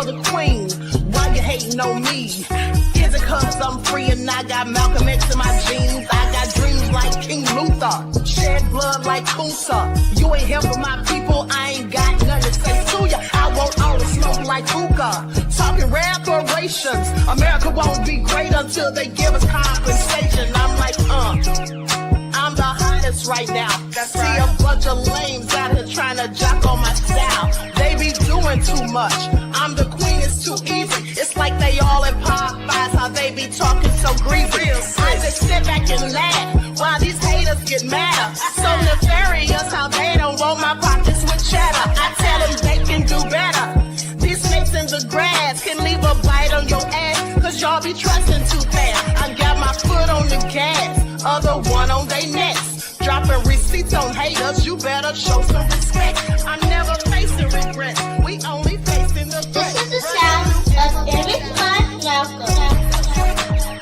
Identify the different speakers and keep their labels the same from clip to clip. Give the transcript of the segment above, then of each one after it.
Speaker 1: for the queen. Why you hating on me? Is it cause I'm free and I got Malcolm X in my jeans? I got dreams like King Luther, shed blood like Kunsa. You ain't helping my people, I ain't got nothing to say to ya. I want all the smoke like hookah. Talking reparations, America won't be great until they give us compensation. I'm like, I'm the hottest right now. See a bunch of lames out here trying to jock on my style. They be doing too much. I'm the queen, it's too easy. It's like they all in Popeyes, how they be talking so greasy. I just sit back and laugh while these haters get mad. So nefarious how they don't want my pockets with cheddar. I tell them they can do better. These snakes in the grass can leave a bite on your ass, cause y'all be trusting too fast. I got my foot on the gas, other one on they necks. Dropping receipts on haters, you better show some respect. I'm never facing regret, we only facing the threat.
Speaker 2: This is the sound of Edmund Laurent.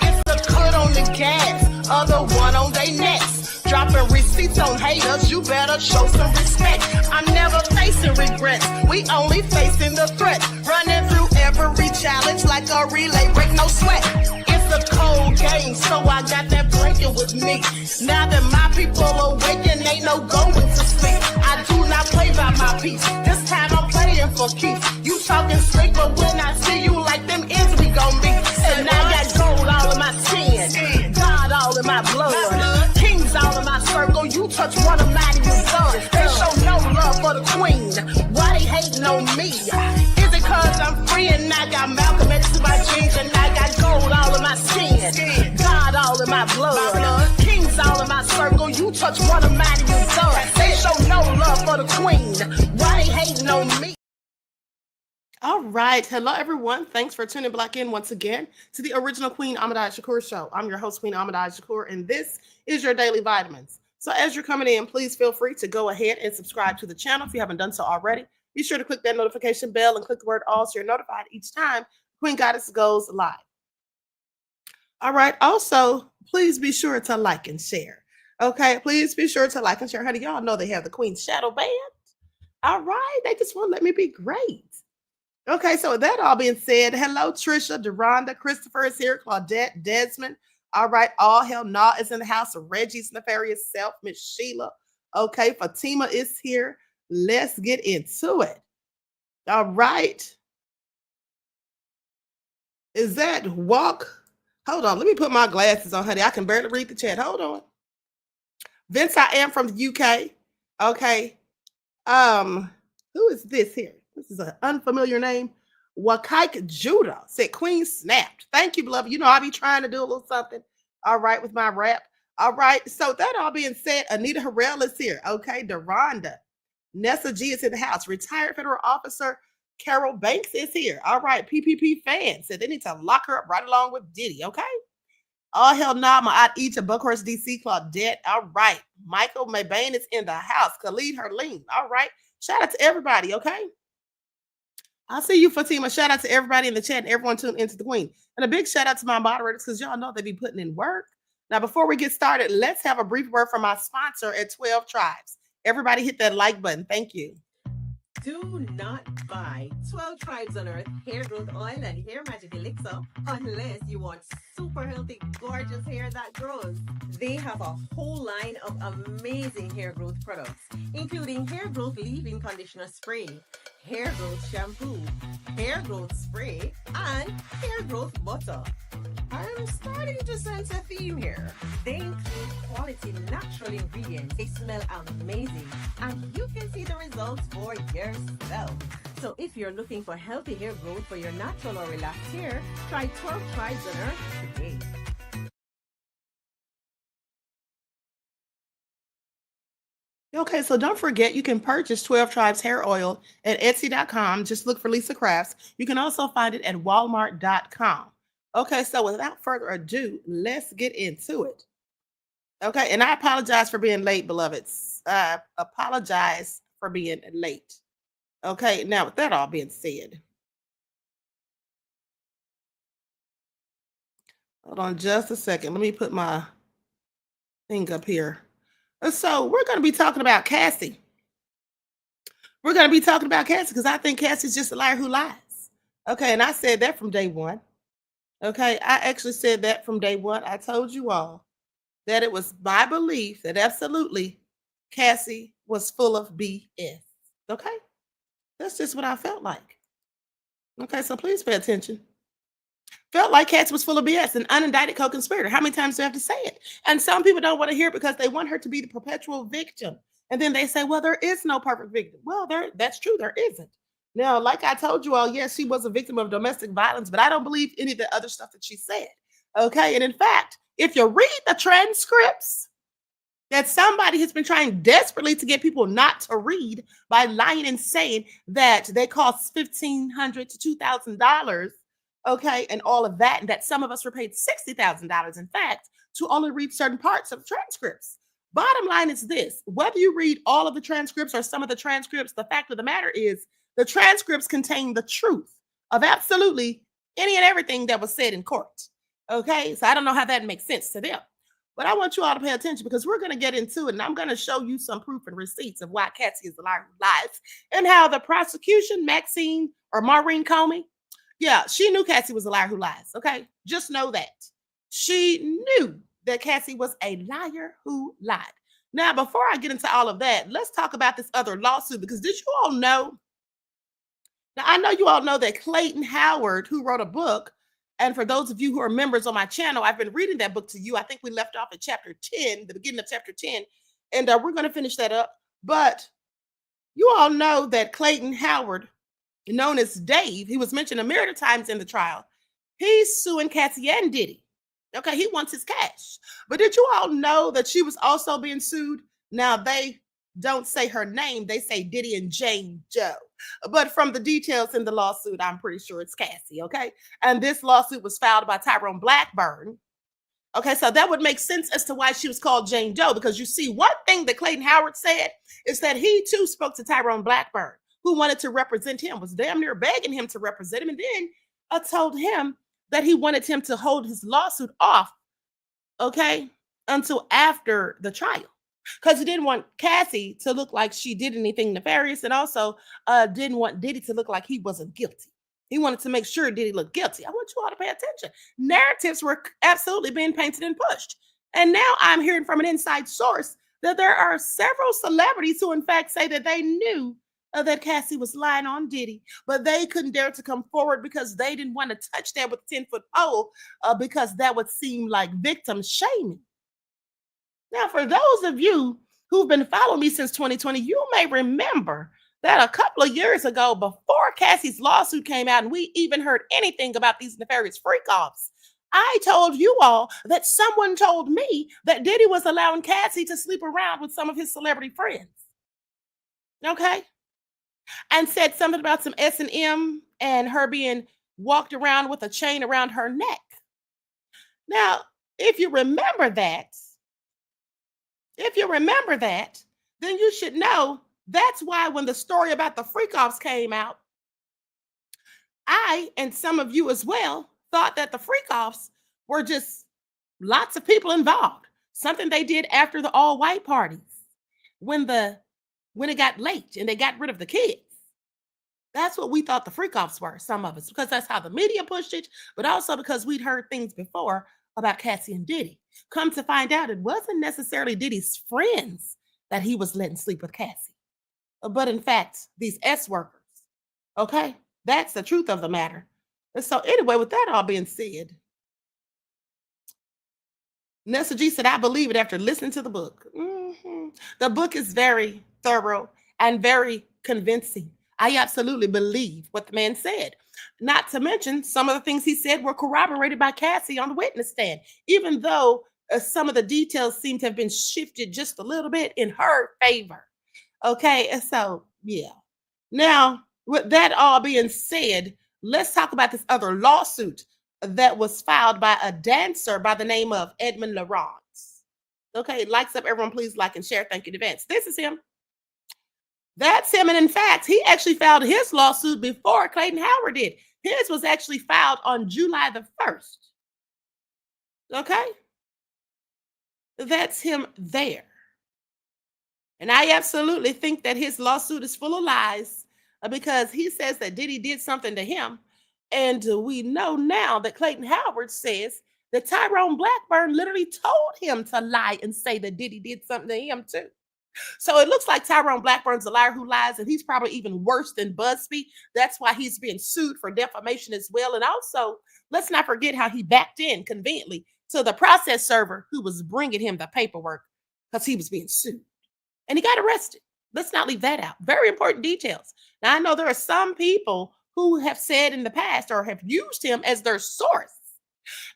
Speaker 1: It's the foot on the gas, other one on they necks. Dropping receipts on haters, you better show some respect. I'm never facing regrets, we only facing the threat. Running through every challenge like a relay, break no sweat. It's a cold game, so I got that blanket with me. Now that my people awaken, ain't no going to sleep. I do not play by my piece, this time I'm playing for keeps. You talking slick, but when I see you like them ends, we gon' meet. And I got gold all in my skin, God all in my blood, kings all in my circle. You touch one of mine, you done. They show no love for the queen, why they hating on me? Is it cause I'm free and I got Malcolm X in my jeans, and I got gold all in my skin, God all in my blood, kings all in my circle. You touch one of mine, you done. They show no love for the queen, why they hating on me? All right. Hello, everyone. Thanks for tuning back in once again to the original Queen Ahmadiyyah Shakur show. I'm your host, Queen Ahmadiyyah Shakur, and this is your Daily Vitamins. So as you're coming in, please feel free to go ahead and subscribe to the channel if you haven't done so already. Be sure to click that notification bell and click the word all so you're notified each time Queen Goddess goes live. All right. Also, please be sure to like and share. Okay. Please be sure to like and share. Honey, y'all know they have the Queen's Shadow Band. All right. They just want to let me be great. Okay, so with that all being said, hello, Trisha, Deronda, Christopher is here, Claudette, Desmond. All right, all hell nah is in the house. Reggie's nefarious self, Miss Sheila. Okay, Fatima is here. Let's get into it. All right. Is that walk? Hold on, let me put my glasses on, honey. I can barely read the chat. Hold on. Vince, I am from the UK. Okay. Who is this here? This is an unfamiliar name. Wakaik Judah said, Queen snapped. Thank you, beloved. You know, I be trying to do a little something. All right, with my rap. All right. So that all being said, Anita Harrell is here. Okay. Deronda. Nessa G is in the house. Retired federal officer Carol Banks is here. All right. PPP fans said they need to lock her up right along with Diddy. Okay. All hell nah, my aunt Each Buckhorst DC Claudette. All right. Michael Maybane is in the house. Khalid Herleen. All right. Shout out to everybody. Okay. I see you, Fatima. Shout out to everybody in the chat and everyone tuned into the Queen. And a big shout out to my moderators because y'all know they be putting in work. Now, before we get started, let's have a brief word from my sponsor at 12 Tribes. Everybody hit that like button. Thank you.
Speaker 3: Do not buy 12 Tribes on Earth hair growth oil and hair magic elixir unless you want super healthy, gorgeous hair that grows. They have a whole line of amazing hair growth products, including hair growth leave-in conditioner spray, hair growth shampoo, hair growth spray, and hair growth butter. I'm starting to sense a theme here. They include quality natural ingredients. They smell amazing, and you can see the results for yourself. So if you're looking for healthy hair growth for your natural or relaxed hair, try 12 Tribes on Earth today.
Speaker 1: Okay, so don't forget you can purchase 12 Tribes hair oil at Etsy.com. Just look for Lisa Crafts. You can also find it at Walmart.com. Okay, so without further ado, let's get into it. Okay, and I apologize for being late, beloveds. I apologize for being late. Okay, now with that all being said, hold on just a second. Let me put my thing up here. So we're going to be talking about Cassie. We're going to be talking about Cassie because I think Cassie's just a liar who lies. Okay, and I said that from day one. Okay, I actually said that from day one. I told you all that it was my belief that absolutely Cassie was full of BS. Okay, that's just what I felt like. Okay, so please pay attention. Felt like Cassie was full of BS, an unindicted co-conspirator. How many times do I have to say it? And some people don't want to hear it because they want her to be the perpetual victim. And then they say, well, there is no perfect victim. Well, that's true. There isn't. Now, like I told you all, yes, she was a victim of domestic violence, but I don't believe any of the other stuff that she said. Okay. And in fact, if you read the transcripts that somebody has been trying desperately to get people not to read by lying and saying that they cost $1,500 to $2,000, okay, and all of that, and that some of us were paid $60,000, in fact, to only read certain parts of transcripts. Bottom line is this: whether you read all of the transcripts or some of the transcripts, the fact of the matter is the transcripts contain the truth of absolutely any and everything that was said in court. Okay, so I don't know how that makes sense to them, but I want you all to pay attention because we're going to get into it, and I'm going to show you some proof and receipts of why Cassie is a liar who lies, and how the prosecution, Maxine or Maureen Comey, yeah, she knew Cassie was a liar who lies. Okay, just know that she knew that Cassie was a liar who lied. Now, before I get into all of that, let's talk about this other lawsuit, because did you all know? Now, I know you all know that Clayton Howard, who wrote a book, and for those of you who are members on my channel, I've been reading that book to you. I think we left off at chapter 10, the beginning of chapter 10, and we're going to finish that up. But you all know that Clayton Howard, known as Dave, he was mentioned a myriad of times in the trial. He's suing Cassie and Diddy. Okay, he wants his cash. But did you all know that she was also being sued? Now, they don't say her name. They say Diddy and Jane Doe. But from the details in the lawsuit, I'm pretty sure it's Cassie, okay? And this lawsuit was filed by Tyrone Blackburn. Okay, so that would make sense as to why she was called Jane Doe, because you see, one thing that Clayton Howard said is that he too spoke to Tyrone Blackburn, who wanted to represent him, was damn near begging him to represent him, and then told him that he wanted him to hold his lawsuit off, okay, until after the trial, because he didn't want Cassie to look like she did anything nefarious, and also didn't want Diddy to look like he wasn't guilty. He wanted to make sure Diddy looked guilty. I want you all to pay attention. Narratives were absolutely being painted and pushed. And now I'm hearing from an inside source that there are several celebrities who, in fact, say that they knew that Cassie was lying on Diddy, but they couldn't dare to come forward because they didn't want to touch that with a 10-foot pole because that would seem like victim shaming. Now, for those of you who've been following me since 2020, you may remember that a couple of years ago, before Cassie's lawsuit came out and we even heard anything about these nefarious freak-offs, I told you all that someone told me that Diddy was allowing Cassie to sleep around with some of his celebrity friends. Okay? And said something about some S&M and her being walked around with a chain around her neck. Now, if you remember that, then you should know that's why when the story about the freak-offs came out, I, and some of you as well, thought that the freak-offs were just lots of people involved. Something they did after the all-white parties when it got late and they got rid of the kids. That's what we thought the freak-offs were, some of us, because that's how the media pushed it, but also because we'd heard things before about Cassie and Diddy. Come to find out, it wasn't necessarily Diddy's friends that he was letting sleep with Cassie, but in fact, these S-workers. Okay? That's the truth of the matter. And so anyway, with that all being said, Nessa G said, I believe it after listening to the book. The book is very thorough and very convincing. I absolutely believe what the man said. Not to mention, some of the things he said were corroborated by Cassie on the witness stand, even though some of the details seem to have been shifted just a little bit in her favor. Okay, and so, yeah. Now, with that all being said, let's talk about this other lawsuit that was filed by a dancer by the name of Edmund Laurent. Okay, likes up, everyone, please like and share. Thank you in advance. This is him. That's him. And in fact, he actually filed his lawsuit before Clayton Howard did. His was actually filed on July the 1st. Okay? That's him there. And I absolutely think that his lawsuit is full of lies because he says that Diddy did something to him
Speaker 4: And we know now that Clayton Howard says that Tyrone Blackburn literally told him to lie and say that Diddy did something to him too. So it looks like Tyrone Blackburn's a liar who lies, and he's probably even worse than Busby. That's why he's being sued for defamation as well. And also, let's not forget how he backed in conveniently to the process server who was bringing him the paperwork because he was being sued. And he got arrested. Let's not leave that out. Very important details. Now, I know there are some people who have said in the past or have used him as their source.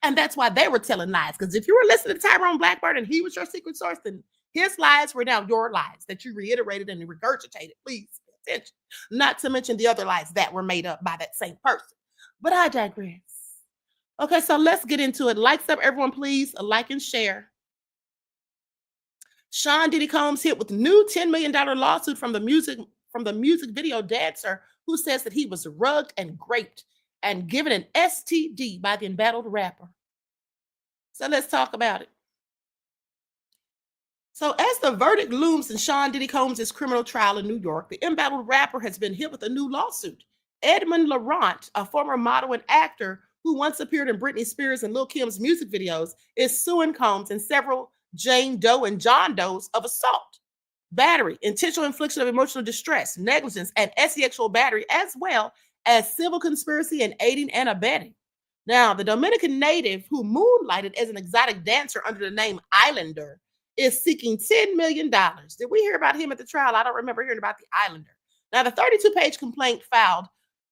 Speaker 4: And that's why they were telling lies. Because if you were listening to Tyrone Blackburn and he was your secret source, then his lies were now your lies that you reiterated and regurgitated. Please pay attention. Not to mention the other lies that were made up by that same person. But I digress. Okay, so let's get into it. Likes up, everyone, please. A like and share. Sean Diddy Combs hit with new $10 million lawsuit from the music video dancer who says that he was rugged and raped and given an STD by the embattled rapper. So let's talk about it. So as the verdict looms in Sean Diddy Combs' criminal trial in New York, the embattled rapper has been hit with a new lawsuit. Edmund Laurent, a former model and actor who once appeared in Britney Spears and Lil' Kim's music videos, is suing Combs and several Jane Doe and John Does of assault, battery, intentional infliction of emotional distress, negligence, and sexual battery, as well as civil conspiracy and aiding and abetting. Now, the Dominican native who moonlighted as an exotic dancer under the name Islander is seeking $10 million. Did we hear about him at the trial? I don't remember hearing about the Islander. Now, the 32-page complaint filed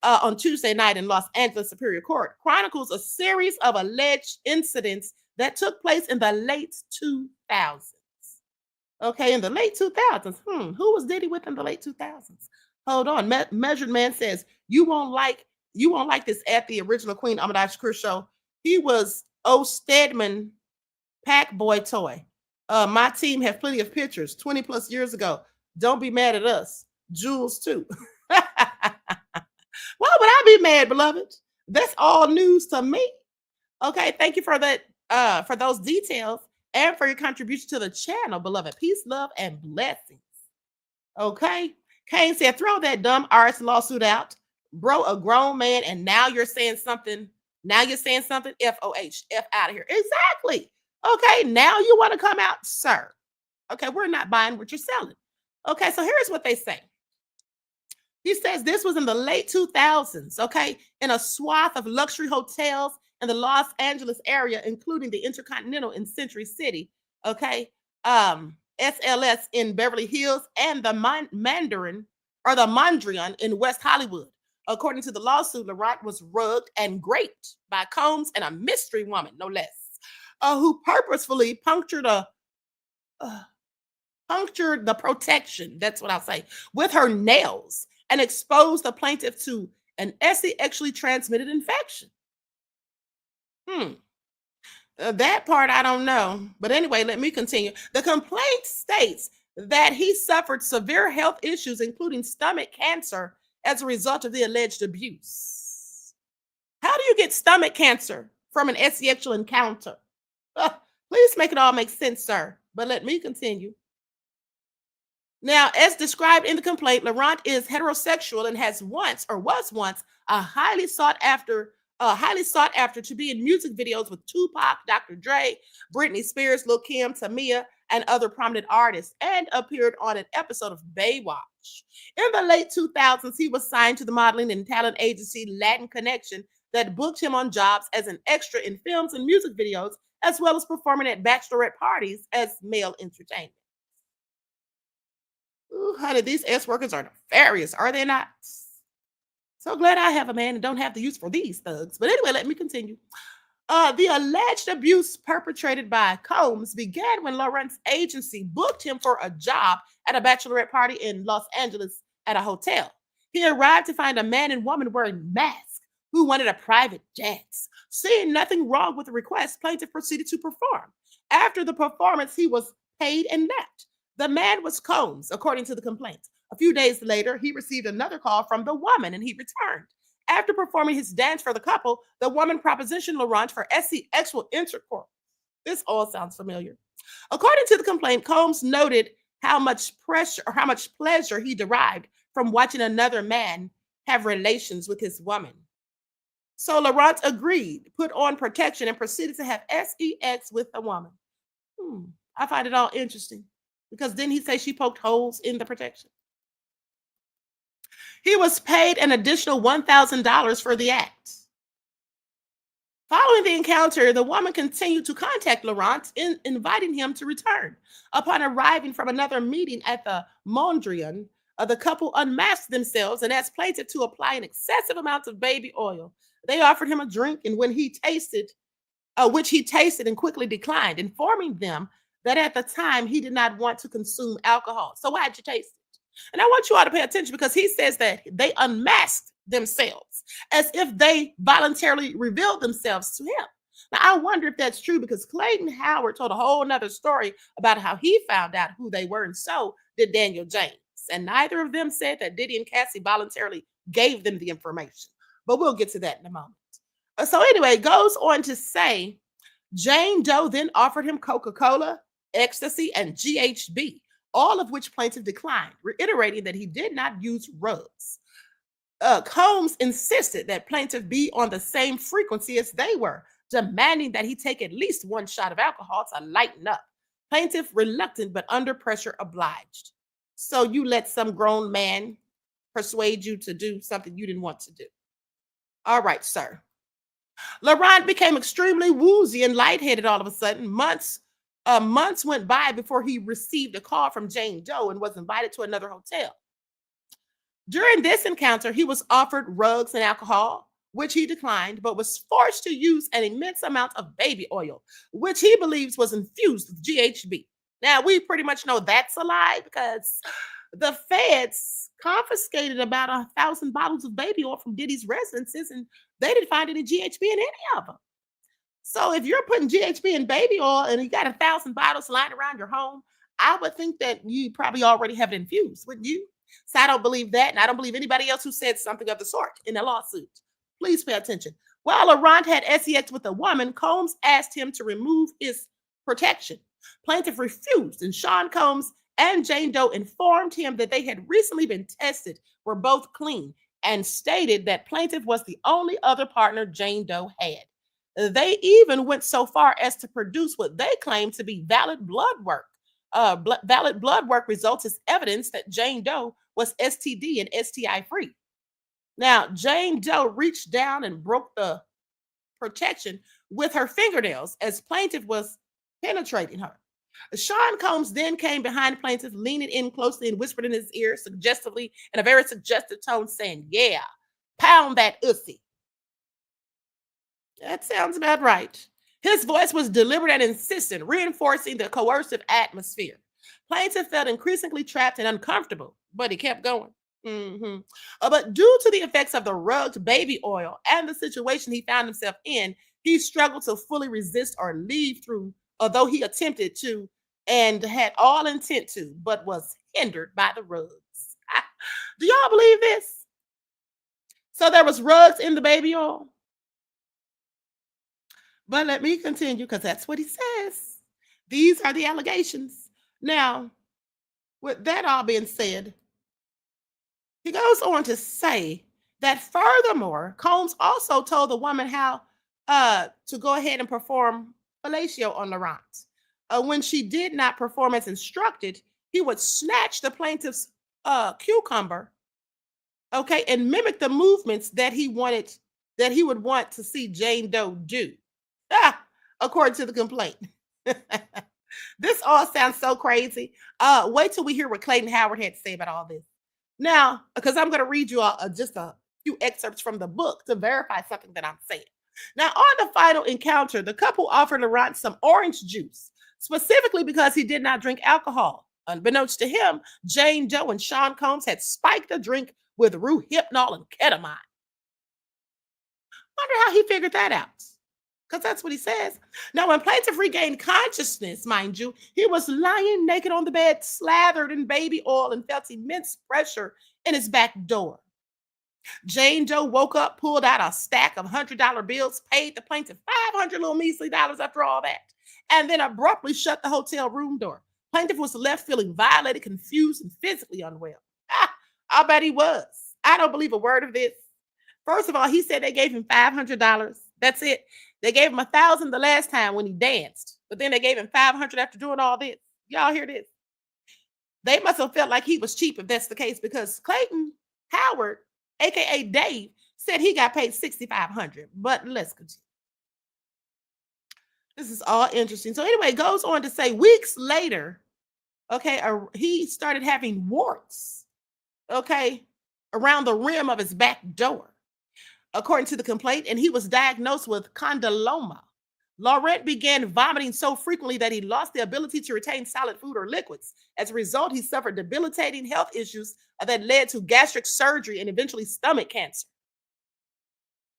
Speaker 4: on Tuesday night in Los Angeles Superior Court chronicles a series of alleged incidents that took place in the late 2000s. Okay, in the late 2000s. Who was Diddy with in the late 2000s? Hold on. Measured Man says, you won't like this at the original Queen Ahmadiyyah Shakur show. He was O. Stedman Pack Boy Toy. My team have plenty of pictures 20 plus years ago. Don't be mad at us. Jules too. Why would I be mad, beloved? That's all news to me. Okay, thank you for that, for those details and for your contribution to the channel, beloved. Peace, love, and blessings. Okay. Kane said, throw that dumb artist lawsuit out. Bro, a grown man, and now you're saying something. Now you're saying something. FOH. F out of here. Exactly. Okay, now you want to come out, sir. Okay, we're not buying what you're selling. Okay, so here's what they say. He says this was in the late 2000s, okay, in a swath of luxury hotels in the Los Angeles area, including the Intercontinental in Century City, okay, SLS in Beverly Hills, and the Mandarin or the Mondrian in West Hollywood. According to the lawsuit, Laurent was rugged and raped by Combs and a mystery woman, no less, who purposefully punctured the protection, that's what I'll say, with her nails and exposed the plaintiff to an sexually transmitted infection. That part I don't know. But anyway, let me continue. The complaint states that he suffered severe health issues, including stomach cancer, as a result of the alleged abuse. How do you get stomach cancer from an sexual encounter? Please make it all make sense, sir. But let me continue. Now, as described in the complaint, Laurent is heterosexual and was once a highly sought after to be in music videos with Tupac, Dr. Dre, Britney Spears, Lil' Kim, Tamia, and other prominent artists, and appeared on an episode of Baywatch. In the late 2000s, he was signed to the modeling and talent agency Latin Connection that booked him on jobs as an extra in films and music videos, as well as performing at bachelorette parties as male entertainment. Ooh, honey, these S-workers are nefarious, are they not? So glad I have a man and don't have the use for these thugs. But anyway, let me continue. The alleged abuse perpetrated by Combs began when Laurent's agency booked him for a job at a bachelorette party in Los Angeles at a hotel. He arrived to find a man and woman wearing masks who wanted a private dance. Seeing nothing wrong with the request, plaintiff proceeded to perform. After the performance, he was paid and left. The man was Combs, according to the complaint. A few days later, he received another call from the woman and he returned. After performing his dance for the couple, the woman propositioned Laurent for sexual intercourse. This all sounds familiar. According to the complaint, Combs noted how much pleasure he derived from watching another man have relations with his woman. So Laurent agreed, put on protection, and proceeded to have sex with the woman. I find it all interesting because didn't he say she poked holes in the protection? He was paid an additional $1,000 for the act. Following the encounter, the woman continued to contact Laurent, inviting him to return. Upon arriving from another meeting at the Mondrian, the couple unmasked themselves and asked plaintiff to apply an excessive amount of baby oil. They offered him a drink, and which he tasted and quickly declined, informing them that at the time he did not want to consume alcohol. So why'd you taste it? And I want you all to pay attention because he says that they unmasked themselves as if they voluntarily revealed themselves to him. Now, I wonder if that's true because Clayton Howard told a whole nother story about how he found out who they were, and so did Daniel James. And neither of them said that Diddy and Cassie voluntarily gave them the information. But we'll get to that in a moment. So anyway, it goes on to say, Jane Doe then offered him Coca-Cola, ecstasy, and GHB, all of which plaintiff declined, reiterating that he did not use drugs. Combs insisted that plaintiff be on the same frequency as they were, demanding that he take at least one shot of alcohol to lighten up. Plaintiff, reluctant but under pressure, obliged. So you let some grown man persuade you to do something you didn't want to do. All right, sir. Laurent became extremely woozy and lightheaded all of a sudden. Months went by before he received a call from Jane Doe and was invited to another hotel. During this encounter, he was offered rugs and alcohol, which he declined, but was forced to use an immense amount of baby oil, which he believes was infused with GHB. Now, we pretty much know that's a lie because the feds confiscated about 1,000 bottles of baby oil from Diddy's residences, and they didn't find any GHB in any of them. So if you're putting GHB in baby oil and you got 1,000 bottles lying around your home, I would think that you probably already have it infused, wouldn't you? So I don't believe that, and I don't believe anybody else who said something of the sort in a lawsuit. Please pay attention. While Laurent had sex with a woman, Combs asked him to remove his protection. Plaintiff refused, and Sean Combs and Jane Doe informed him that they had recently been tested, were both clean, and stated that plaintiff was the only other partner Jane Doe had. They even went so far as to produce what they claimed to be valid blood work. Valid blood work results as evidence that Jane Doe was STD and STI free. Now, Jane Doe reached down and broke the protection with her fingernails as plaintiff was penetrating her. Sean Combs then came behind plaintiff, leaning in closely and whispered in his ear suggestively in a very suggestive tone, saying, "Yeah, pound that ussy." That sounds about right. His voice was deliberate and insistent, reinforcing the coercive atmosphere. Plaintiff felt increasingly trapped and uncomfortable, but he kept going. But due to the effects of the rugged baby oil and the situation he found himself in, he struggled to fully resist or leave through, although he attempted to and had all intent to, but was hindered by the rugs. Do y'all believe this? So there was rugs in the baby oil? But let me continue because that's what he says. These are the allegations. Now, with that all being said, he goes on to say that furthermore, Combs also told the woman how to go ahead and perform fellatio on Laurent. When she did not perform as instructed, he would snatch the plaintiff's cucumber, okay, and mimic the movements that he would want to see Jane Doe do. According to the complaint. This all sounds so crazy. Wait till we hear what Clayton Howard had to say about all this. Now, because I'm going to read you all just a few excerpts from the book to verify something that I'm saying. Now, on the final encounter, the couple offered Laurent some orange juice, specifically because he did not drink alcohol. Unbeknownst to him, Jane Doe and Sean Combs had spiked the drink with Rohypnol and ketamine. Wonder how he figured that out. Because that's what he says. Now, when plaintiff regained consciousness, mind you, he was lying naked on the bed, slathered in baby oil, and felt immense pressure in his back door. Jane Doe woke up, pulled out a stack of $100 bills, paid the plaintiff $500 little measly dollars after all that, and then abruptly shut the hotel room door. Plaintiff was left feeling violated, confused, and physically unwell. I bet he was. I don't believe a word of this. First of all, he said they gave him $500. That's it. They gave him $1,000 the last time when he danced, but then they gave him $500 after doing all this. Y'all hear this? They must have felt like he was cheap if that's the case, because Clayton Howard, aka Dave, said he got paid $6,500. But let's continue. This is all interesting. So anyway, it goes on to say weeks later, okay, he started having warts, okay, around the rim of his back door, according to the complaint, and he was diagnosed with condyloma. Laurent began vomiting so frequently that he lost the ability to retain solid food or liquids. As a result, he suffered debilitating health issues that led to gastric surgery and eventually stomach cancer.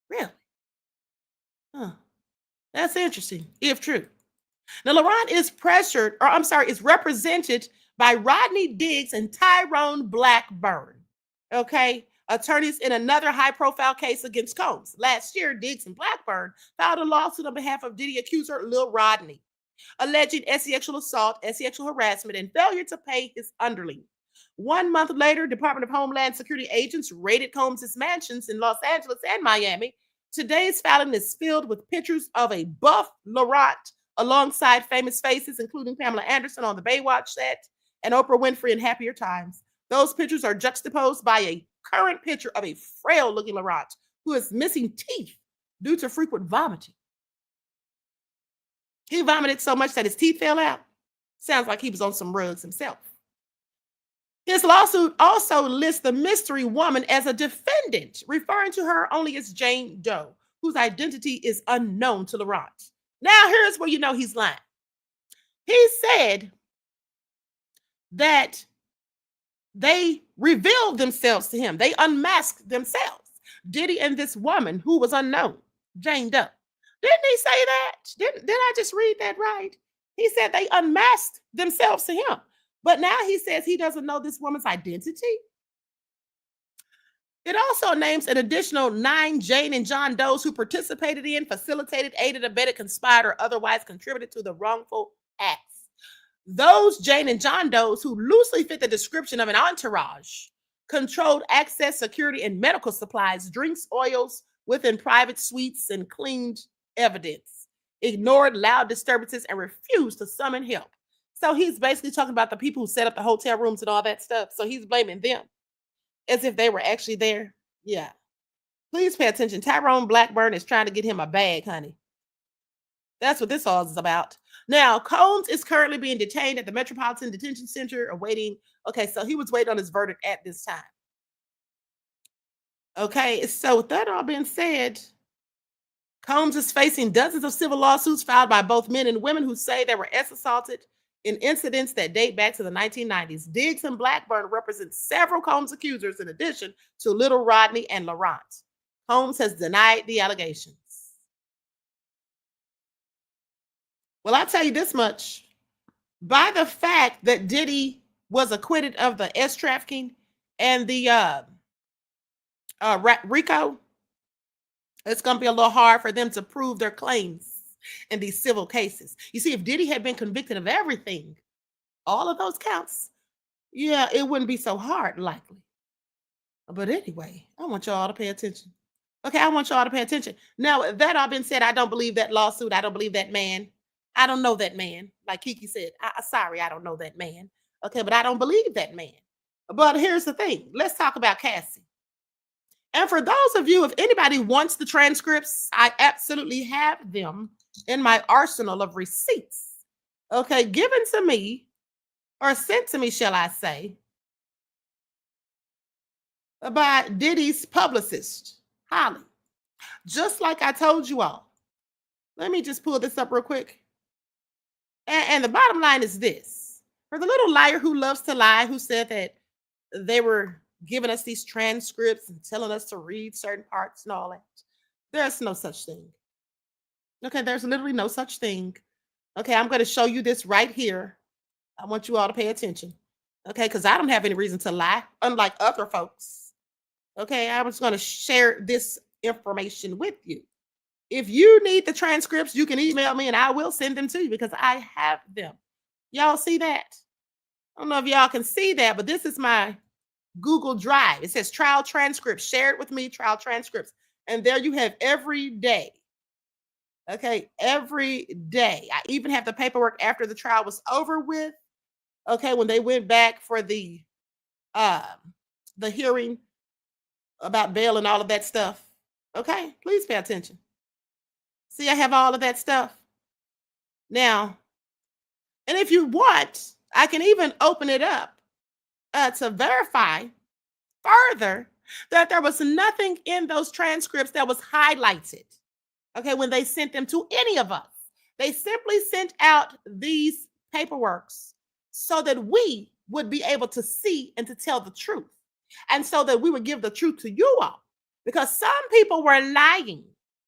Speaker 4: Really? Huh. That's interesting, if true. Now, Laurent is is represented by Rodney Diggs and Tyrone Blackburn, okay? Attorneys in another high-profile case against Combs. Last year, Diggs and Blackburn filed a lawsuit on behalf of Diddy accuser Lil Rodney, alleging sexual assault, sexual harassment, and failure to pay his underling. 1 month later, Department of Homeland Security agents raided Combs' mansions in Los Angeles and Miami. Today's filing is filled with pictures of a buff Laurent alongside famous faces, including Pamela Anderson on the Baywatch set and Oprah Winfrey in Happier Times. Those pictures are juxtaposed by a current picture of a frail-looking Laurent who is missing teeth due to frequent vomiting. He vomited so much that his teeth fell out. Sounds like he was on some rugs himself. His lawsuit also lists the mystery woman as a defendant, referring to her only as Jane Doe, whose identity is unknown to Laurent. Now, here's where you know he's lying. He said that they revealed themselves to him. They unmasked themselves. Diddy and this woman who was unknown, Jane Doe. Didn't he say that? Didn't I just read that right? He said they unmasked themselves to him. But now he says he doesn't know this woman's identity. It also names an additional 9 Jane and John Does who participated in, facilitated, aided, abetted, conspired, or otherwise contributed to the wrongful acts. Those Jane and John Does who loosely fit the description of an entourage controlled access, security, and medical supplies, drinks, oils within private suites, and cleaned evidence, ignored loud disturbances, and refused to summon help. So he's basically talking about the people who set up the hotel rooms and all that stuff. So he's blaming them as if they were actually there. Yeah. Please pay attention. Tyrone Blackburn is trying to get him a bag, honey. That's what this all is about. Now, Combs is currently being detained at the Metropolitan Detention Center awaiting. Okay, so he was waiting on his verdict at this time. Okay, so with that all being said, Combs is facing dozens of civil lawsuits filed by both men and women who say they were assaulted in incidents that date back to the 1990s. Diggs and Blackburn represent several Combs accusers in addition to Little Rodney and Laurent. Combs has denied the allegations. Well, I'll tell you this much. By the fact that Diddy was acquitted of the trafficking and the RICO, it's going to be a little hard for them to prove their claims in these civil cases. You see, if Diddy had been convicted of everything, all of those counts, yeah, it wouldn't be so hard, likely. But anyway, I want y'all to pay attention. Okay, I want y'all to pay attention. Now, that all been said, I don't believe that lawsuit. I don't believe that man. I don't know that man. Like Kiki said, sorry, I don't know that man. Okay, but I don't believe that man. But here's the thing. Let's talk about Cassie. And for those of you, if anybody wants the transcripts, I absolutely have them in my arsenal of receipts. Okay, given to me, or sent to me, shall I say, by Diddy's publicist, Holly. Just like I told you all. Let me just pull this up real quick. And the bottom line is this. For the little liar who loves to lie, who said that they were giving us these transcripts and telling us to read certain parts and all that, there's no such thing. Okay, there's literally no such thing. Okay, I'm going to show you this right here. I want you all to pay attention. Okay, because I don't have any reason to lie, unlike other folks. Okay, I was going to share this information with you. If you need the transcripts, you can email me and I will send them to you because I have them. Y'all see that? I don't know if y'all can see that, but this is my Google Drive. It says trial transcripts. Share it with me, trial transcripts. And there you have every day. Okay, every day. I even have the paperwork after the trial was over with. Okay, when they went back for the hearing about bail and all of that stuff. Okay, please pay attention. See, I have all of that stuff. Now, and if you want, I can even open it up to verify further that there was nothing in those transcripts that was highlighted. Okay, when they sent them to any of us, they simply sent out these paperworks so that we would be able to see and to tell the truth, and so that we would give the truth to you all. Because some people were lying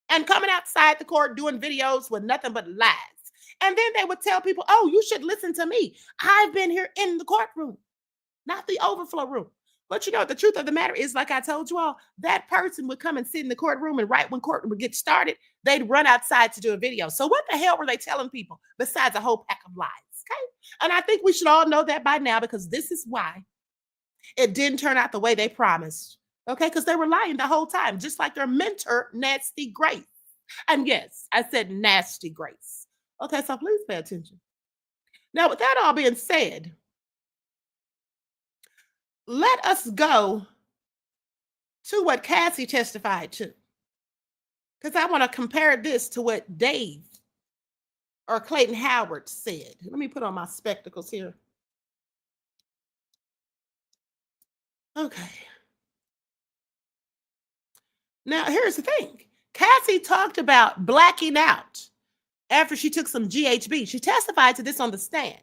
Speaker 4: and coming outside the court doing videos with nothing but lies. And then they would tell people, oh, you should listen to me. I've been here in the courtroom, not the overflow room. But you know, the truth of the matter is, like I told you all, that person would come and sit in the courtroom, and right when court would get started, they'd run outside to do a video. So what the hell were they telling people besides a whole pack of lies? Okay. And I think we should all know that by now, because this is why it didn't turn out the way they promised. Okay. Because they were lying the whole time, just like their mentor, Nasty Grace. And yes, I said Nasty Grace. Okay. So please pay attention. Now, with that all being said, let us go to what Cassie testified to, because I want to compare this to what Dave or Clayton Howard said. Let me put on my spectacles here. Okay. Now, here's the thing. Cassie talked about blacking out after she took some GHB. She testified to this on the stand.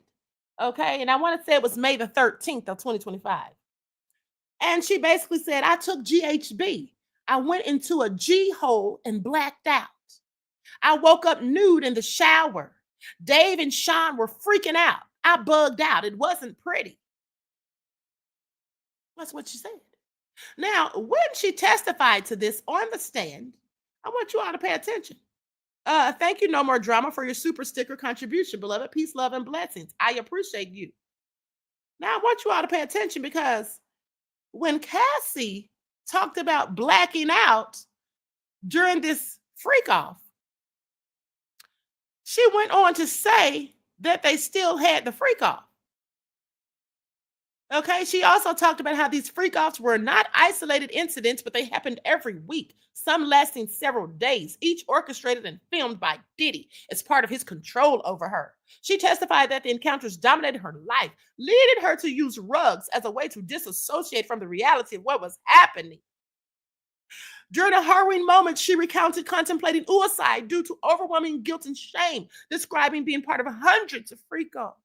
Speaker 4: Okay. And I want to say it was May the 13th of 2025. And she basically said, I took GHB. I went into a G hole and blacked out. I woke up nude in the shower. Dave and Sean were freaking out. I bugged out. It wasn't pretty. That's what she said. Now, when she testified to this on the stand, I want you all to pay attention. Thank you, No More Drama, for your super sticker contribution, beloved. Peace, love, and blessings. I appreciate you. Now, I want you all to pay attention, because when Cassie talked about blacking out during this freak-off, she went on to say that they still had the freak-off. Okay, she also talked about how these freak-offs were not isolated incidents, but they happened every week, some lasting several days, each orchestrated and filmed by Diddy as part of his control over her. She testified that the encounters dominated her life, leading her to use rugs as a way to disassociate from the reality of what was happening. During a harrowing moment, she recounted contemplating suicide due to overwhelming guilt and shame, describing being part of hundreds of freak-offs.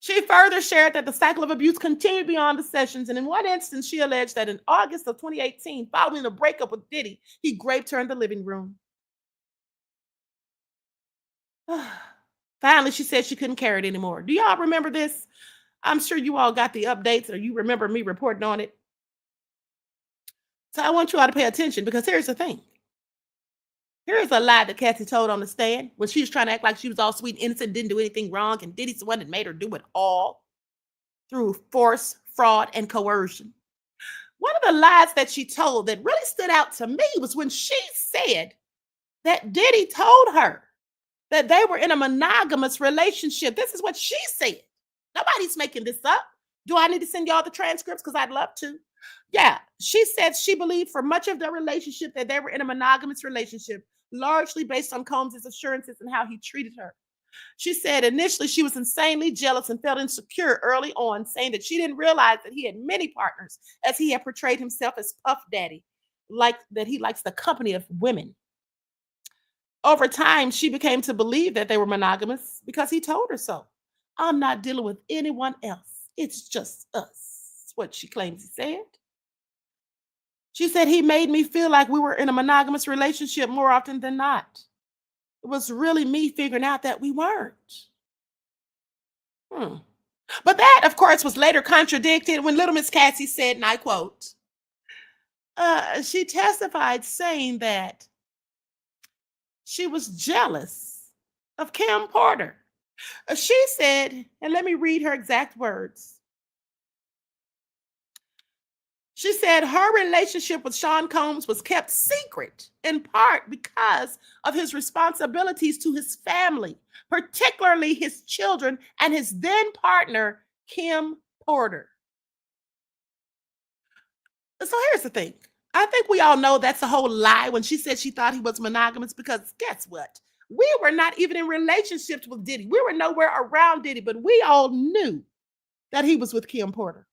Speaker 4: She further shared that the cycle of abuse continued beyond the sessions, and in one instance, she alleged that in August of 2018, following a breakup with Diddy, he raped her in the living room. Finally, she said she couldn't carry it anymore. Do y'all remember this? I'm sure you all got the updates, or you remember me reporting on it. So I want you all to pay attention, because here's the thing. Here's a lie that Cassie told on the stand when she was trying to act like she was all sweet and innocent, didn't do anything wrong, and Diddy's the one that made her do it all through force, fraud, and coercion. One of the lies that she told that really stood out to me was when she said that Diddy told her that they were in a monogamous relationship. This is what she said. Nobody's making this up. Do I need to send y'all the transcripts? Because I'd love to. Yeah, she said she believed for much of their relationship that they were in a monogamous relationship, largely based on Combs' assurances and how he treated her. She said initially she was insanely jealous and felt insecure early on, saying that she didn't realize that he had many partners, as he had portrayed himself as Puff Daddy, like that he likes the company of women. Over time, she became to believe that they were monogamous because he told her so. I'm not dealing with anyone else. It's just us, what she claims he said. She said he made me feel like we were in a monogamous relationship more often than not. It was really me figuring out that we weren't. But that, of course, was later contradicted when Little Miss Cassie said, and I quote, she testified saying that she was jealous of Kim Porter. She said, and let me read her exact words. She said her relationship with Sean Combs was kept secret in part because of his responsibilities to his family, particularly his children and his then partner, Kim Porter. So here's the thing. I think we all know that's a whole lie when she said she thought he was monogamous, because guess what? We were not even in relationships with Diddy. We were nowhere around Diddy, but we all knew that he was with Kim Porter.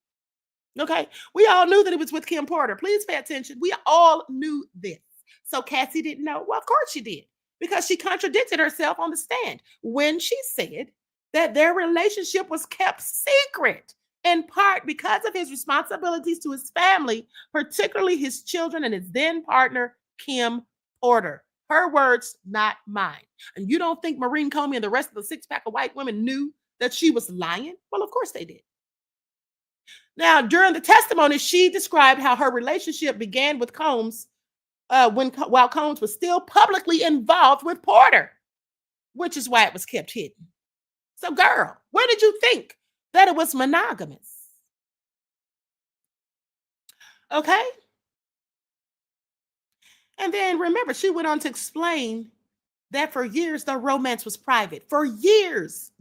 Speaker 4: Okay? We all knew that he was with Kim Porter. Please pay attention. We all knew this. So Cassie didn't know? Well, of course she did, because she contradicted herself on the stand when she said that their relationship was kept secret, in part because of his responsibilities to his family, particularly his children and his then partner, Kim Porter. Her words, not mine. And you don't think Maureen Comey and the rest of the six-pack of white women knew that she was lying? Well, of course they did. Now, during the testimony, she described how her relationship began with Combs while Combs was still publicly involved with Porter, which is why it was kept hidden. So, girl, where did you think that it was monogamous? Okay? And then remember, she went on to explain that for years, their romance was private. For years,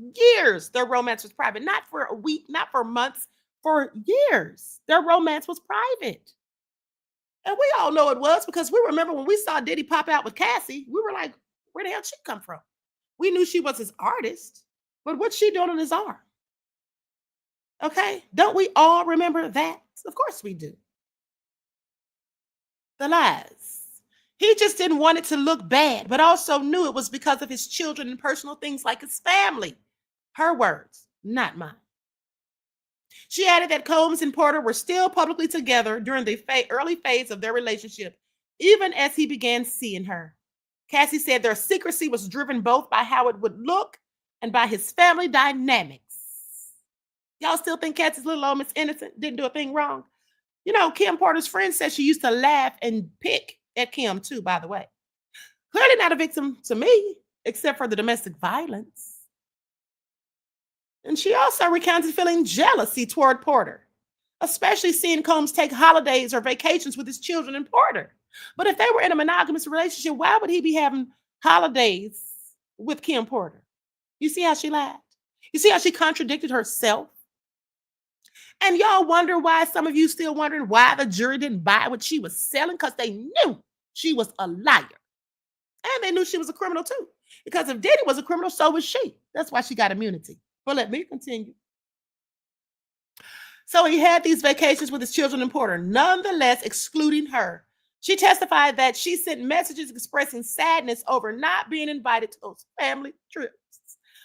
Speaker 4: their romance was private. Not for a week, not for months, for years. Their romance was private. And we all know it was, because we remember when we saw Diddy pop out with Cassie, we were like, where the hell did she come from? We knew she was his artist, but what's she doing on his arm? Okay? Don't we all remember that? Of course we do. The lies. He just didn't want it to look bad, but also knew it was because of his children and personal things like his family. Her words, not mine. She added that Combs and Porter were still publicly together during the early phase of their relationship, even as he began seeing her. Cassie said their secrecy was driven both by how it would look and by his family dynamics. Y'all still think Cassie's little old Miss Innocent didn't do a thing wrong? You know, Kim Porter's friend said she used to laugh and pick at Kim too, by the way. Clearly not a victim to me, except for the domestic violence. And she also recounted feeling jealousy toward Porter, especially seeing Combs take holidays or vacations with his children and Porter. But if they were in a monogamous relationship, why would he be having holidays with Kim Porter? You see how she lied? You see how she contradicted herself? And y'all wonder why, some of you still wondering why the jury didn't buy what she was selling, because they knew she was a liar. And they knew she was a criminal too. Because if Diddy was a criminal, so was she. That's why she got immunity. But let me continue. So he had these vacations with his children and Porter, nonetheless excluding her. She testified that she sent messages expressing sadness over not being invited to those family trips.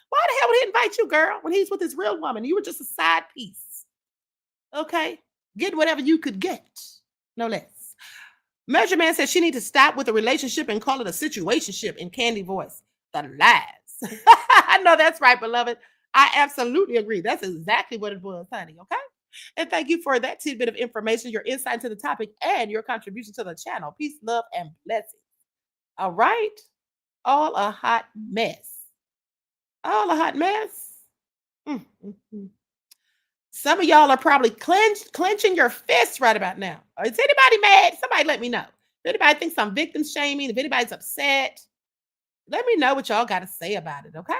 Speaker 4: Why the hell would he invite you, girl, when he's with his real woman? You were just a side piece. Okay? Get whatever you could get. No less. Measure Man said she need to stop with the relationship and call it a situationship in Candy voice. The lies. I know that's right, beloved. I absolutely agree. That's exactly what it was, honey. Okay? And thank you for that tidbit of information, your insight into the topic, and your contribution to the channel. Peace, love, and blessings. All right? All a hot mess. All a hot mess. Some of y'all are probably clenching your fists right about now. Is anybody mad? Somebody let me know. If anybody thinks I'm victim shaming, if anybody's upset, let me know what y'all got to say about it, okay?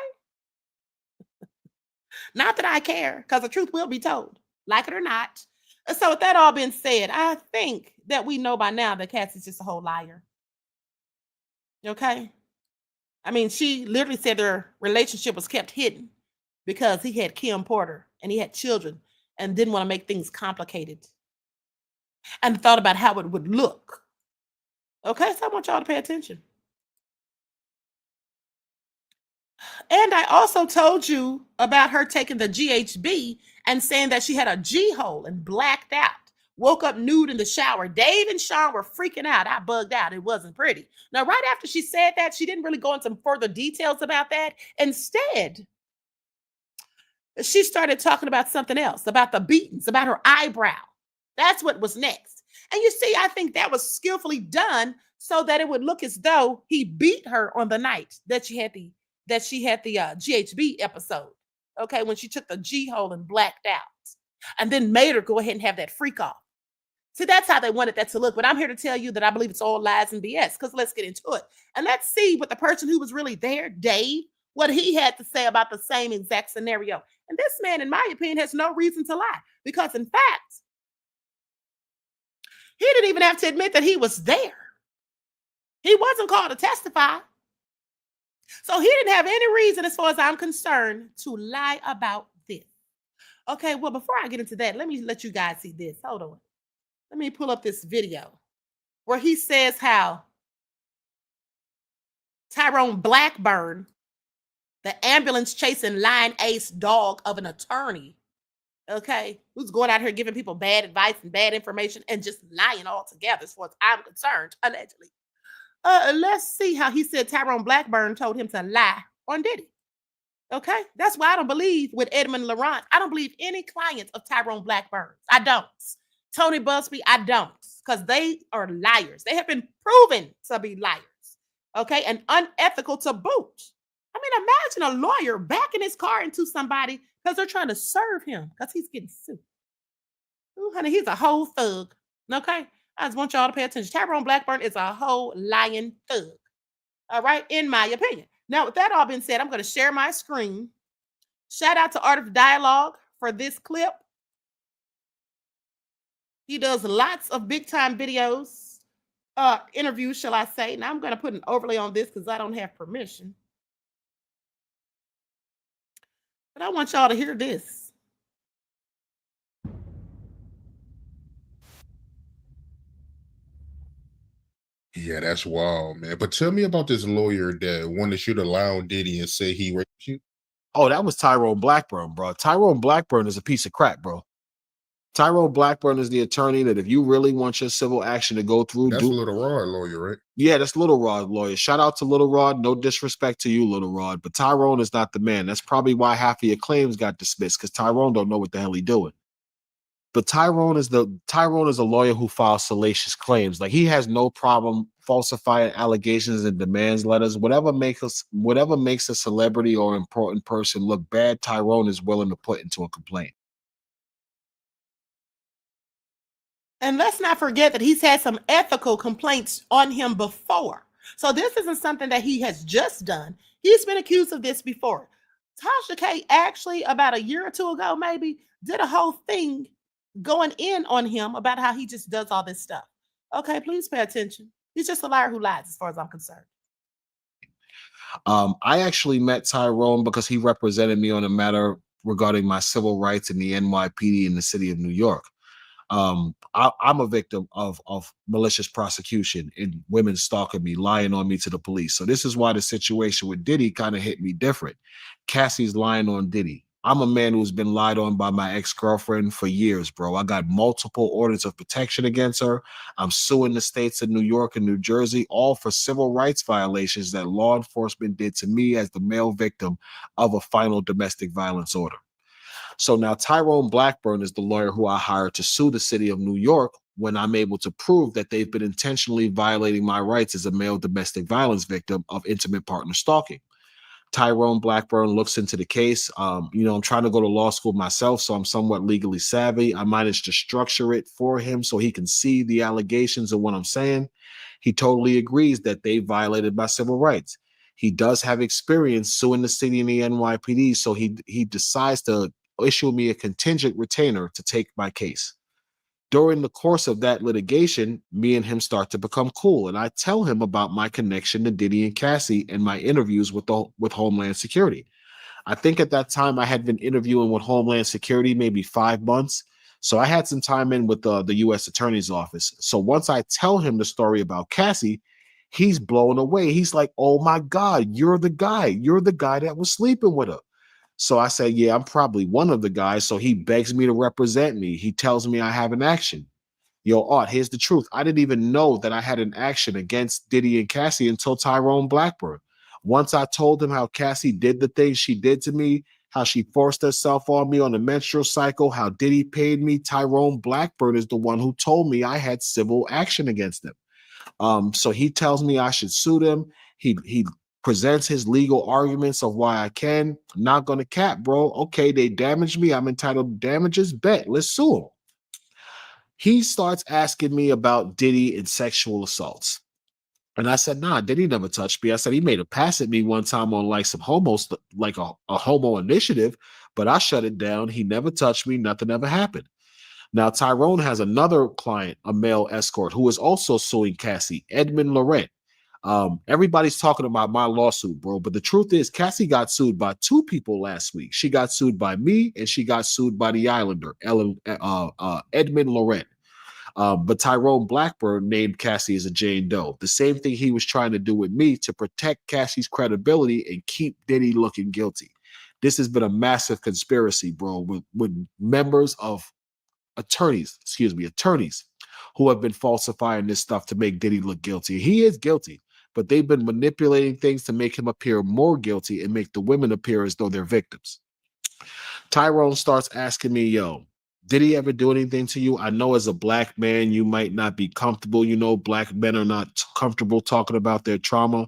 Speaker 4: Not that I care, because the truth will be told, like it or not. So with that all being said, I think that we know by now that Cassie's just a whole liar. Okay? I mean, she literally said their relationship was kept hidden because he had Kim Porter and he had children and didn't want to make things complicated and thought about how it would look. Okay, so I want y'all to pay attention. And I also told you about her taking the GHB and saying that she had a G-hole and blacked out. Woke up nude in the shower. Dave and Sean were freaking out. I bugged out. It wasn't pretty. Now, right after she said that, she didn't really go into further details about that. Instead, she started talking about something else, about the beatings, about her eyebrow. That's what was next. And you see, I think that was skillfully done so that it would look as though he beat her on the night that she had the GHB episode. Okay, when she took the G-hole and blacked out, and then made her go ahead and have that freak off. See, that's how they wanted that to look. But I'm here to tell you that I believe it's all lies and BS, because let's get into it. And let's see what the person who was really there, Dave, what he had to say about the same exact scenario. And this man, in my opinion, has no reason to lie, because in fact, he didn't even have to admit that he was there. He wasn't called to testify. So he didn't have any reason, as far as I'm concerned, to lie about this. Okay, well, before I get into that, let me let you guys see this. Hold on. Let me pull up this video where he says how Tyrone Blackburn, the ambulance chasing lion ace dog of an attorney, okay, who's going out here giving people bad advice and bad information and just lying altogether, as far as I'm concerned, allegedly. Let's see how he said Tyrone Blackburn told him to lie on Diddy. Okay, that's why I don't believe with Edmund Laurent. I don't believe any clients of Tyrone Blackburn. I don't. Tony Busby, I don't, because they are liars. They have been proven to be liars. Okay, and unethical to boot. I mean, imagine a lawyer backing his car into somebody because they're trying to serve him because he's getting sued. Ooh, honey, he's a whole thug. Okay, I just want y'all to pay attention. Tyrone Blackburn is a whole lying thug. All right, in my opinion. Now, with that all being said, I'm going to share my screen. Shout out to Art of Dialogue for this clip. He does lots of big time videos, interviews, shall I say. Now I'm going to put an overlay on this because I don't have permission. But I want y'all to hear this.
Speaker 5: Yeah, that's wild, man. But tell me about this lawyer that wanted you to lie on Diddy and say he raped you.
Speaker 6: Oh, that was Tyrone Blackburn, bro. Tyrone Blackburn is a piece of crap, bro. Tyrone Blackburn is the attorney that if you really want your civil action to go through,
Speaker 5: that's Little Rod lawyer, right?
Speaker 6: Yeah, that's Little Rod lawyer. Shout out to Little Rod. No disrespect to you, Little Rod, but Tyrone is not the man. That's probably why half of your claims got dismissed, because Tyrone don't know what the hell he doing. But Tyrone is a lawyer who files salacious claims. Like, he has no problem falsifying allegations and demands letters. Whatever makes a celebrity or important person look bad, Tyrone is willing to put into a complaint.
Speaker 4: And let's not forget that he's had some ethical complaints on him before. So this isn't something that he has just done. He's been accused of this before. Tasha K actually, about a year or two ago, maybe, did a whole thing going in on him about how he just does all this stuff. Okay, please pay attention. He's just a liar who lies, as far as I'm concerned.
Speaker 6: I actually met Tyrone because he represented me on a matter regarding my civil rights in the NYPD in the city of New York. I'm a victim of malicious prosecution and women stalking me, lying on me to the police. So this is why the situation with Diddy kind of hit me different. Cassie's lying on Diddy. I'm a man who's been lied on by my ex-girlfriend for years, bro. I got multiple orders of protection against her. I'm suing the states of New York and New Jersey, all for civil rights violations that law enforcement did to me as the male victim of a final domestic violence order. So now Tyrone Blackburn is the lawyer who I hired to sue the city of New York when I'm able to prove that they've been intentionally violating my rights as a male domestic violence victim of intimate partner stalking. Tyrone Blackburn looks into the case. I'm trying to go to law school myself, so I'm somewhat legally savvy. I managed to structure it for him so he can see the allegations of what I'm saying. He totally agrees that they violated my civil rights. He does have experience suing the city and the NYPD, so he decides to issue me a contingent retainer to take my case. During the course of that litigation, me and him start to become cool, and I tell him about my connection to Diddy and Cassie and my interviews with Homeland Security. I think at that time I had been interviewing with Homeland Security maybe 5 months, so I had some time in with the U.S. Attorney's Office. So once I tell him the story about Cassie, he's blown away. He's like, "Oh my God, you're the guy. You're the guy that was sleeping with her." So I said, yeah, I'm probably one of the guys. So he begs me to represent me. He tells me I have an action. Yo, Art, here's the truth. I didn't even know that I had an action against Diddy and Cassie until Tyrone Blackburn. Once I told him how Cassie did the things she did to me, how she forced herself on me on the menstrual cycle, how Diddy paid me, Tyrone Blackburn is the one who told me I had civil action against them. So he tells me I should sue them. He presents his legal arguments of why I can. I'm not going to cap, bro. Okay, they damaged me. I'm entitled to damages. Bet. Let's sue them. He starts asking me about Diddy and sexual assaults. And I said, nah, Diddy never touched me. I said, he made a pass at me one time on like some homos, like a homo initiative, but I shut it down. He never touched me. Nothing ever happened. Now, Tyrone has another client, a male escort, who is also suing Cassie, Edmund Laurent. Everybody's talking about my lawsuit, bro. But the truth is, Cassie got sued by two people last week. She got sued by me, and she got sued by the Islander, Edmund Laurent. But Tyrone Blackburn named Cassie as a Jane Doe. The same thing he was trying to do with me to protect Cassie's credibility and keep Diddy looking guilty. This has been a massive conspiracy, bro, with members of attorneys who have been falsifying this stuff to make Diddy look guilty. He is guilty, but they've been manipulating things to make him appear more guilty and make the women appear as though they're victims. Tyrone starts asking me, yo, did he ever do anything to you? I know as a black man, you might not be comfortable. You know, black men are not comfortable talking about their trauma.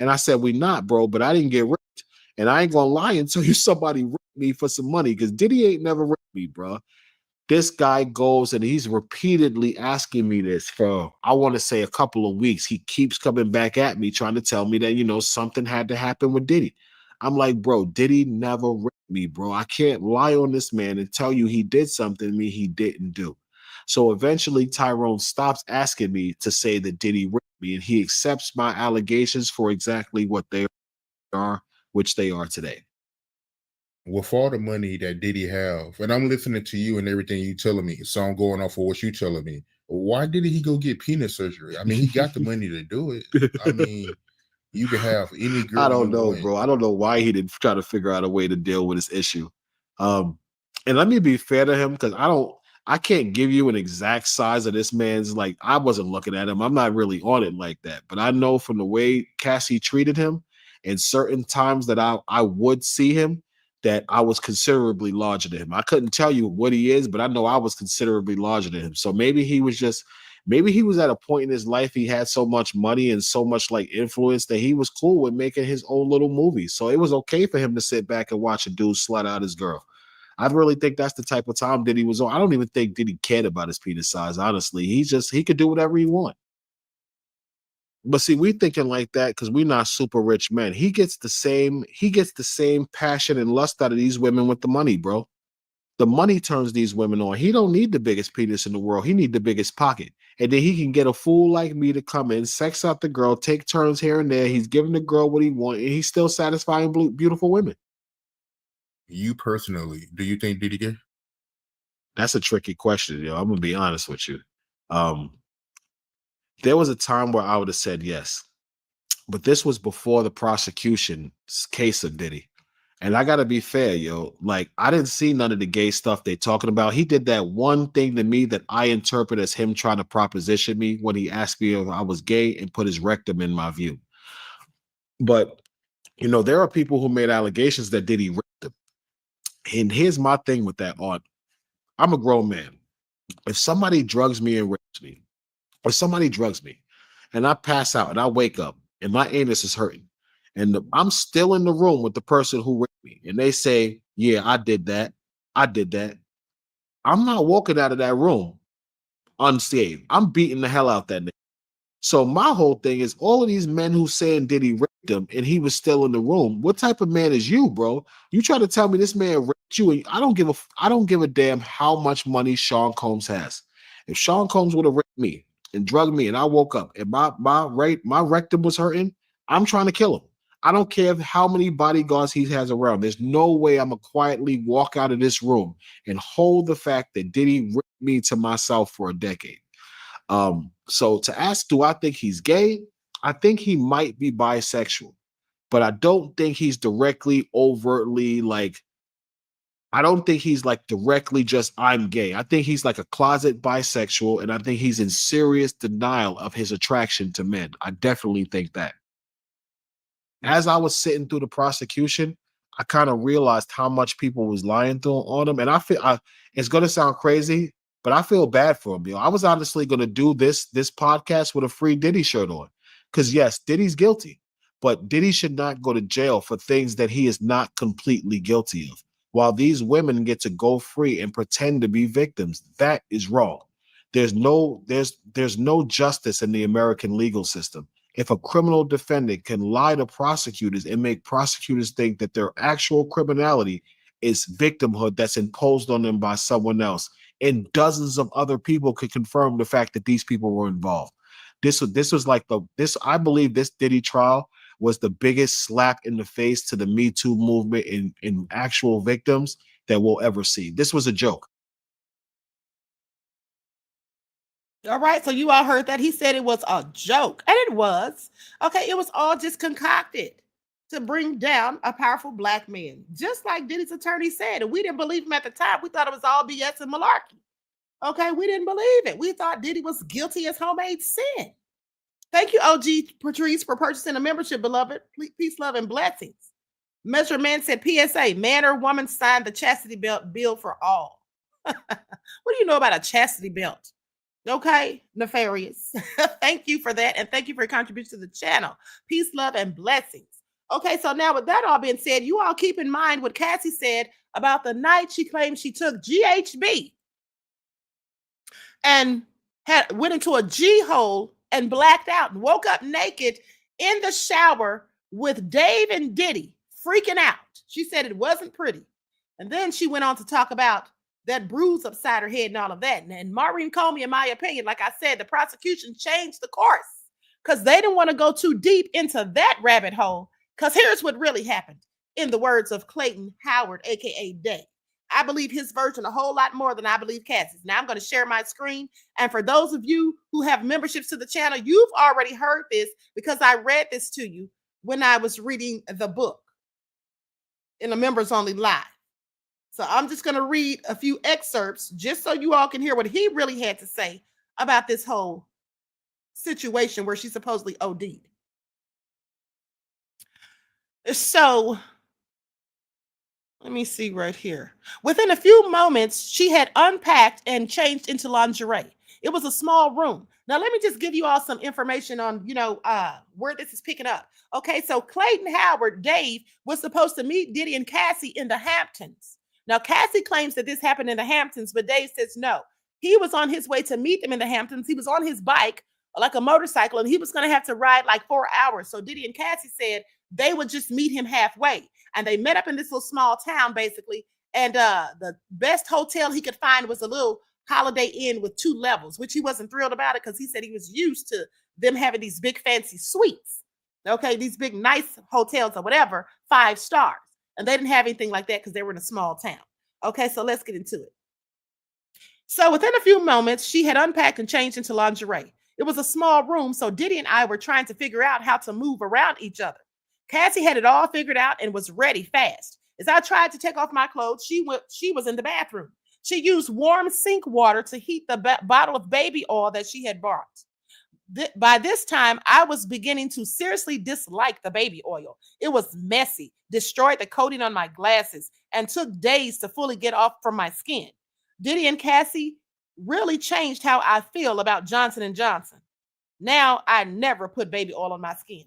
Speaker 6: And I said, we not, bro, but I didn't get raped. And I ain't gonna lie and tell you somebody raped me for some money, because Diddy ain't never raped me, bro. This guy goes and he's repeatedly asking me this for, I want to say, a couple of weeks. He keeps coming back at me trying to tell me that, you know, something had to happen with Diddy. I'm like, bro, Diddy never raped me, bro. I can't lie on this man and tell you he did something to me he didn't do. So eventually Tyrone stops asking me to say that Diddy raped me, and he accepts my allegations for exactly what they are, which they are today.
Speaker 5: With all the money that Diddy have, and I'm listening to you and everything you telling me, so I'm going off of what you telling me. Why didn't he go get penis surgery? I mean, he got the money to do it. I mean, you can have any girl.
Speaker 6: I don't know, bro. I don't know why he didn't try to figure out a way to deal with this issue. And let me be fair to him, because I can't give you an exact size of this man's, like, I wasn't looking at him. I'm not really on it like that. But I know from the way Cassie treated him and certain times that I would see him, that I was considerably larger than him. I couldn't tell you what he is, but I know I was considerably larger than him. So maybe he was at a point in his life, he had so much money and so much like influence that he was cool with making his own little movies. So it was okay for him to sit back and watch a dude slut out his girl. I really think that's the type of time Diddy was on. I don't even think Diddy cared about his penis size, honestly. He could do whatever he want. But see, we thinking like that because we're not super rich men. He gets the same passion and lust out of these women with the money, bro. The money turns these women on. He don't need the biggest penis in the world. He need the biggest pocket. And then he can get a fool like me to come in, sex out the girl, take turns here and there. He's giving the girl what he wants, and he's still satisfying beautiful women.
Speaker 5: You personally, do you think Diddy gay?
Speaker 6: That's a tricky question, yo. I'm gonna be honest with you. There was a time where I would have said yes, but this was before the prosecution's case of Diddy. And I got to be fair, yo. Like, I didn't see none of the gay stuff they talking about. He did that one thing to me that I interpret as him trying to proposition me when he asked me if I was gay and put his rectum in my view. But, you know, there are people who made allegations that Diddy raped him. And here's my thing with that, Art. I'm a grown man. If somebody drugs me and rapes me, or somebody drugs me, and I pass out and I wake up and my anus is hurting, and I'm still in the room with the person who raped me, and they say, yeah, I did that. I'm not walking out of that room unscathed. I'm beating the hell out that nigga. So my whole thing is, all of these men who saying Diddy raped him and he was still in the room, what type of man is you, bro? You try to tell me this man raped you, and I don't give a damn how much money Sean Combs has. If Sean Combs would have raped me and drugged me and I woke up and my rectum was hurting, I'm trying to kill him. I don't care how many bodyguards he has around. There's no way I'm going to quietly walk out of this room and hold the fact that Diddy raped me to myself for a decade. So to ask, do I think he's gay? I think he might be bisexual, but I don't think he's directly, overtly, like, I don't think he's like directly just, I'm gay. I think he's like a closet bisexual, and I think he's in serious denial of his attraction to men. I definitely think that. As I was sitting through the prosecution, I kind of realized how much people was lying on him. And it's going to sound crazy, but I feel bad for him. I was honestly going to do this podcast with a free Diddy shirt on. Because yes, Diddy's guilty, but Diddy should not go to jail for things that he is not completely guilty of. While these women get to go free and pretend to be victims, that is wrong. there's no justice in the American legal system. If a criminal defendant can lie to prosecutors and make prosecutors think that their actual criminality is victimhood that's imposed on them by someone else, and dozens of other people could confirm the fact that these people were involved. This was like I believe this Diddy trial was the biggest slap in the face to the Me Too movement in actual victims that we'll ever see. This was a joke.
Speaker 4: All right, so you all heard that. He said it was a joke, and it was. Okay, it was all just concocted to bring down a powerful black man, just like Diddy's attorney said. And we didn't believe him at the time. We thought it was all BS and malarkey. Okay, we didn't believe it. We thought Diddy was guilty as homemade sin. Thank you, OG Patrice, for purchasing a membership, beloved. Peace, love, and blessings. Measure Man said, PSA, man or woman signed the chastity belt bill for all. What do you know about a chastity belt? Okay, nefarious. Thank you for that. And thank you for your contribution to the channel. Peace, love, and blessings. Okay, so now with that all being said, you all keep in mind what Cassie said about the night she claimed she took GHB and went into a G-hole and blacked out and woke up naked in the shower with Dave and Diddy freaking out. She said it wasn't pretty. And then she went on to talk about that bruise upside her head and all of that. And Maureen Comey, in my opinion, like I said, the prosecution changed the course because they didn't want to go too deep into that rabbit hole. Because here's what really happened. In the words of Clayton Howard, aka Day, I believe his version a whole lot more than I believe Cassie's. Now I'm going to share my screen. And for those of you who have memberships to the channel, you've already heard this because I read this to you when I was reading the book in a members only live. So I'm just going to read a few excerpts just so you all can hear what he really had to say about this whole situation where she supposedly OD'd. So let me see right here. Within a few moments, she had unpacked and changed into lingerie. It was a small room. Now, let me just give you all some information on, where this is picking up. Okay, so Clayton Howard, Dave, was supposed to meet Diddy and Cassie in the Hamptons. Now, Cassie claims that this happened in the Hamptons, but Dave says no. He was on his way to meet them in the Hamptons. He was on his bike, like a motorcycle, and he was going to have to ride like 4 hours. So Diddy and Cassie said they would just meet him halfway. And they met up in this little small town, basically. And the best hotel he could find was a little Holiday Inn with 2 levels, which he wasn't thrilled about it because he said he was used to them having these big fancy suites. Okay, these big nice hotels or whatever, 5 stars. And they didn't have anything like that because they were in a small town. Okay, so let's get into it. So within a few moments, she had unpacked and changed into lingerie. It was a small room, so Diddy and I were trying to figure out how to move around each other. Cassie had it all figured out and was ready fast. As I tried to take off my clothes, she was in the bathroom. She used warm sink water to heat the bottle of baby oil that she had bought. By this time, I was beginning to seriously dislike the baby oil. It was messy, destroyed the coating on my glasses, and took days to fully get off from my skin. Diddy and Cassie really changed how I feel about Johnson & Johnson. Now, I never put baby oil on my skin.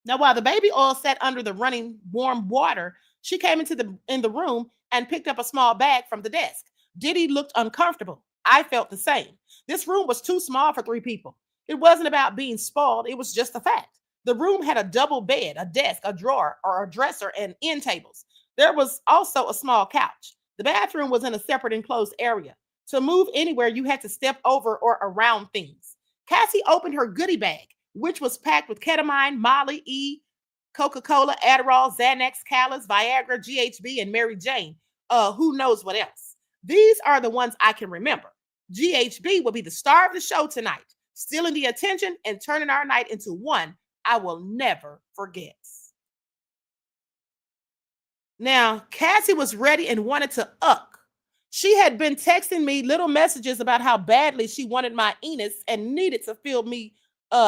Speaker 4: Now, while the baby oil sat under the running warm water, she came in the room and picked up a small bag from the desk. Diddy looked uncomfortable. I felt the same. This room was too small for 3 people. It wasn't about being spoiled. It was just a fact. The room had a double bed, a desk, a drawer, or a dresser, and end tables. There was also a small couch. The bathroom was in a separate enclosed area. To move anywhere, you had to step over or around things. Cassie opened her goodie bag, which was packed with ketamine, Molly, E, Coca-Cola, Adderall, Xanax, Callus, Viagra, GHB, and Mary Jane. Who knows what else? These are the ones I can remember. GHB will be the star of the show tonight, stealing the attention and turning our night into one I will never forget. Now, Cassie was ready and wanted to uck. She had been texting me little messages about how badly she wanted my anus and needed to feel me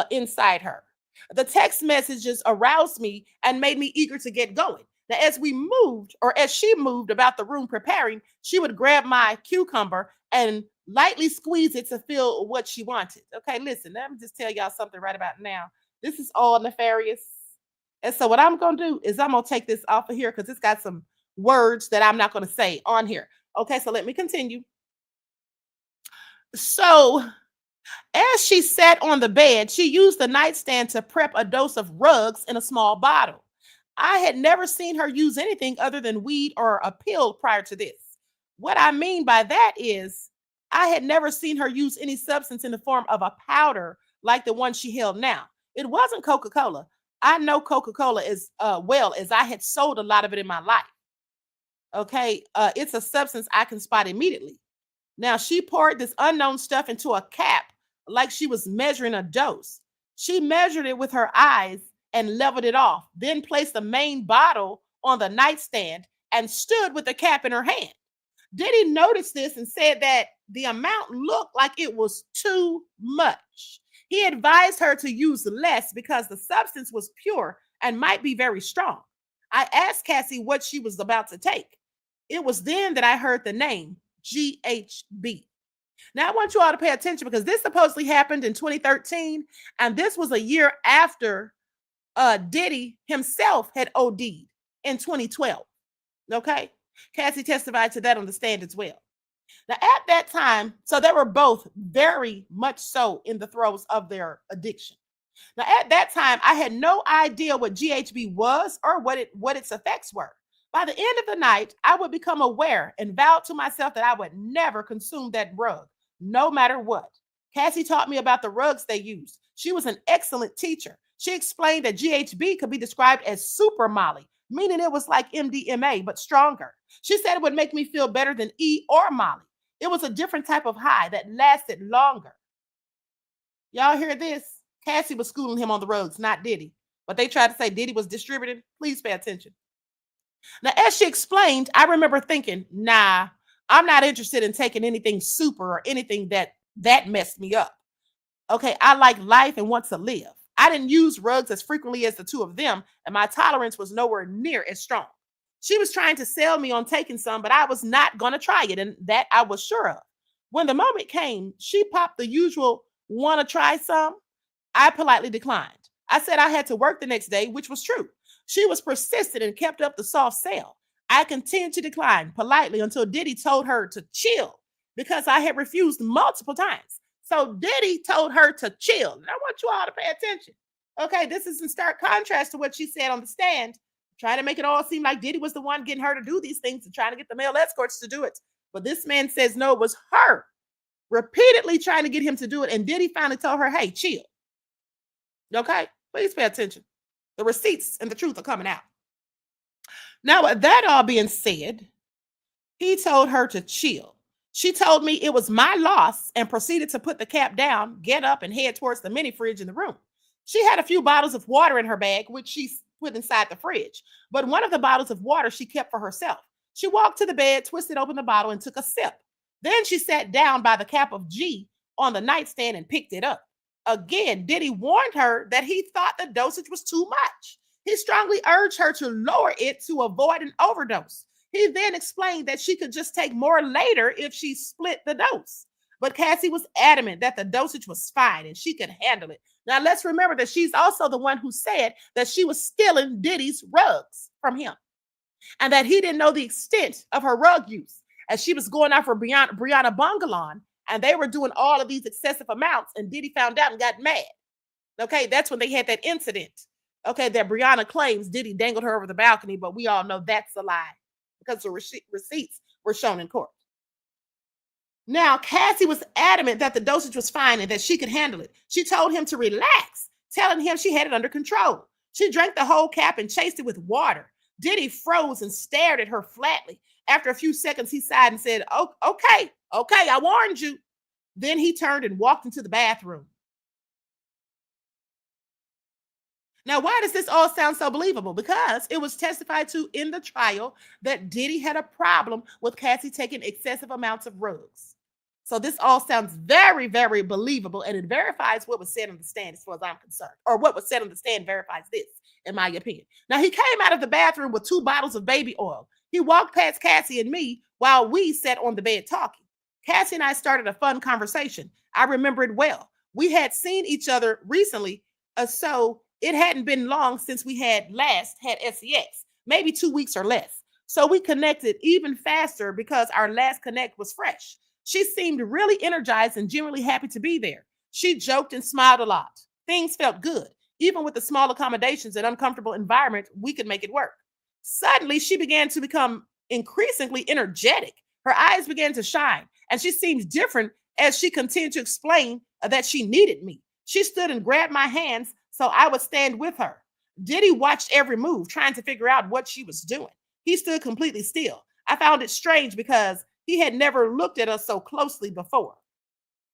Speaker 4: inside her. The text messages aroused me and made me eager to get going. Now, as she moved about the room preparing, she would grab my cucumber and lightly squeeze it to feel what she wanted. Okay, listen, let me just tell y'all something right about now. This is all nefarious. And so what I'm going to do is I'm going to take this off of here because it's got some words that I'm not going to say on here. Okay, so let me continue. So as she sat on the bed, she used the nightstand to prep a dose of rugs in a small bottle. I had never seen her use anything other than weed or a pill prior to this. What I mean by that is, I had never seen her use any substance in the form of a powder like the one she held now. It wasn't Coca-Cola. I know Coca-Cola as well, as I had sold a lot of it in my life. Okay, it's a substance I can spot immediately. Now, she poured this unknown stuff into a cap like she was measuring a dose. She measured it with her eyes and leveled it off, then placed the main bottle on the nightstand and stood with the cap in her hand. Diddy noticed this and said that the amount looked like it was too much. He advised her to use less because the substance was pure and might be very strong. I asked Cassie what she was about to take. It was then that I heard the name GHB. Now, I want you all to pay attention because this supposedly happened in 2013, and this was a year after Diddy himself had OD'd in 2012. Okay? Cassie testified to that on the stand as well. Now, at that time, so they were both very much so in the throes of their addiction. Now, at that time, I had no idea what GHB was or what its effects were. By the end of the night, I would become aware and vowed to myself that I would never consume that rug, no matter what. Cassie taught me about the rugs they used. She was an excellent teacher. She explained that GHB could be described as super Molly, meaning it was like MDMA, but stronger. She said it would make me feel better than E or Molly. It was a different type of high that lasted longer. Y'all hear this? Cassie was schooling him on the rugs, not Diddy. But they tried to say Diddy was distributing. Please pay attention. Now, as she explained, I remember thinking, nah, I'm not interested in taking anything super or anything that messed me up. Okay, I like life and want to live. I didn't use rugs as frequently as the two of them, and my tolerance was nowhere near as strong. She was trying to sell me on taking some, but I was not going to try it, and that I was sure of. When the moment came, she popped the usual, want to try some? I politely declined. I said I had to work the next day, which was true. She was persistent and kept up the soft sell. I continued to decline politely until Diddy told her to chill because I had refused multiple times. So Diddy told her to chill. And I want you all to pay attention. Okay, this is in stark contrast to what she said on the stand, trying to make it all seem like Diddy was the one getting her to do these things and trying to get the male escorts to do it. But this man says no, it was her repeatedly trying to get him to do it. And Diddy finally told her, hey, chill. Okay, please pay attention. The receipts and the truth are coming out. Now, with that all being said, he told her to chill. She told me it was my loss and proceeded to put the cap down, get up, and head towards the mini fridge in the room. She had a few bottles of water in her bag, which she put inside the fridge. But one of the bottles of water she kept for herself. She walked to the bed, twisted open the bottle, and took a sip. Then she sat down by the cap of G on the nightstand and picked it up. Again, Diddy warned her that he thought the dosage was too much. He strongly urged her to lower it to avoid an overdose. He then explained that she could just take more later if she split the dose. But Cassie was adamant that the dosage was fine and she could handle it. Now, let's remember that she's also the one who said that she was stealing Diddy's rugs from him and that he didn't know the extent of her rug use as she was going out for Brianna Bungalon. And they were doing all of these excessive amounts, and Diddy found out and got mad. Okay, that's when they had that incident. Okay, that Brianna claims Diddy dangled her over the balcony, but we all know that's a lie because the receipts were shown in court. Now, Cassie was adamant that the dosage was fine and that she could handle it. She told him to relax, telling him she had it under control. She drank the whole cap and chased it with water. Diddy froze and stared at her flatly. After a few seconds, he sighed and said, oh, okay, I warned you. Then he turned and walked into the bathroom. Now, why does this all sound so believable? Because it was testified to in the trial that Diddy had a problem with Cassie taking excessive amounts of rugs. So this all sounds very, very believable, and it verifies what was said on the stand as far as I'm concerned. Or what was said on the stand verifies this, in my opinion. Now, he came out of the bathroom with 2 bottles of baby oil. He walked past Cassie and me while we sat on the bed talking. Cassie and I started a fun conversation. I remember it well. We had seen each other recently, so it hadn't been long since we had last had sex, maybe 2 weeks or less. So we connected even faster because our last connect was fresh. She seemed really energized and genuinely happy to be there. She joked and smiled a lot. Things felt good. Even with the small accommodations and uncomfortable environment, we could make it work. Suddenly, she began to become increasingly energetic. Her eyes began to shine, and she seemed different as she continued to explain that she needed me. She stood and grabbed my hands so I would stand with her. Diddy watched every move, trying to figure out what she was doing. He stood completely still. I found it strange because he had never looked at us so closely before.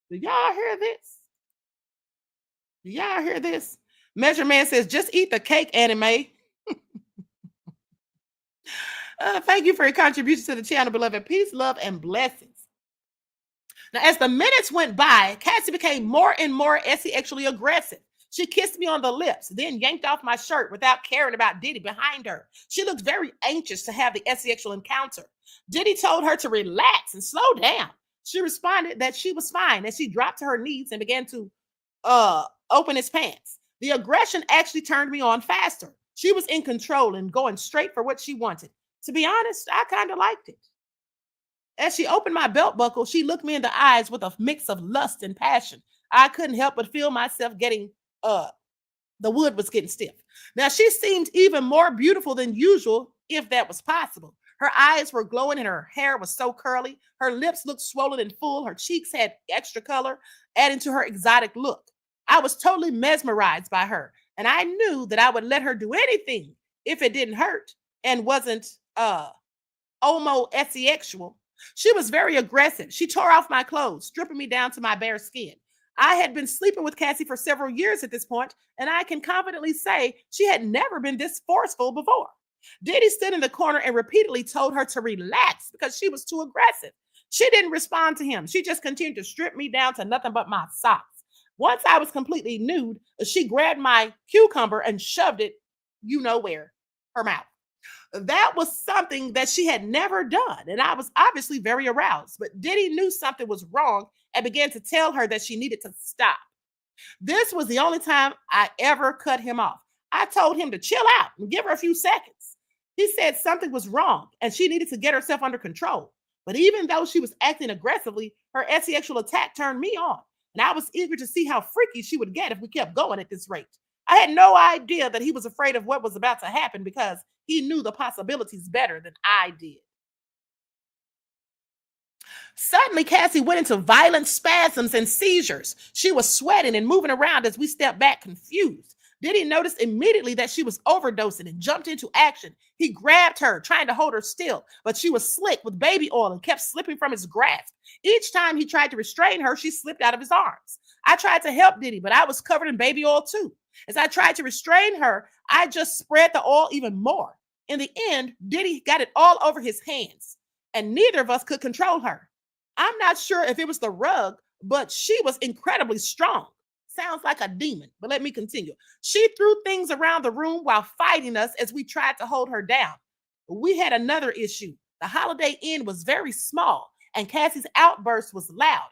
Speaker 4: Do y'all hear this? Do y'all hear this? Measure Man says, just eat the cake, anime. Thank you for your contribution to the channel, beloved. Peace, love, and blessings. Now, as the minutes went by, Cassie became more and more sexually aggressive. She kissed me on the lips, then yanked off my shirt without caring about Diddy behind her. She looked very anxious to have the sexual encounter. Diddy told her to relax and slow down. She responded that she was fine as she dropped to her knees and began to open his pants. The aggression actually turned me on faster. She was in control and going straight for what she wanted. To be honest, I kind of liked it. As she opened my belt buckle, she looked me in the eyes with a mix of lust and passion. I couldn't help but feel myself getting, the wood was getting stiff. Now, she seemed even more beautiful than usual, if that was possible. Her eyes were glowing and her hair was so curly. Her lips looked swollen and full. Her cheeks had extra color, adding to her exotic look. I was totally mesmerized by her, and I knew that I would let her do anything if it didn't hurt and wasn't homosexual. She was very aggressive. She tore off my clothes, stripping me down to my bare skin. I had been sleeping with Cassie for several years at this point, and I can confidently say she had never been this forceful before. Diddy stood in the corner and repeatedly told her to relax because she was too aggressive. She didn't respond to him. She just continued to strip me down to nothing but my socks. Once I was completely nude, she grabbed my cucumber and shoved it, you know where, her mouth. That was something that she had never done, and I was obviously very aroused. But Diddy knew something was wrong and began to tell her that she needed to stop. This was the only time I ever cut him off. I told him to chill out and give her a few seconds. He said something was wrong and she needed to get herself under control. But even though she was acting aggressively, her sexual attack turned me on, and I was eager to see how freaky she would get if we kept going at this rate. I had no idea that he was afraid of what was about to happen because he knew the possibilities better than I did. Suddenly, Cassie went into violent spasms and seizures. She was sweating and moving around as we stepped back confused. Diddy noticed immediately that she was overdosing and jumped into action. He grabbed her, trying to hold her still, but she was slick with baby oil and kept slipping from his grasp. Each time he tried to restrain her, she slipped out of his arms. I tried to help Diddy, but I was covered in baby oil too. As I tried to restrain her, I just spread the oil even more. In the end, Diddy got it all over his hands, and neither of us could control her. I'm not sure if it was the rug, but she was incredibly strong. Sounds like a demon, but let me continue. She threw things around the room while fighting us as we tried to hold her down. We had another issue. The Holiday Inn was very small, and Cassie's outburst was loud.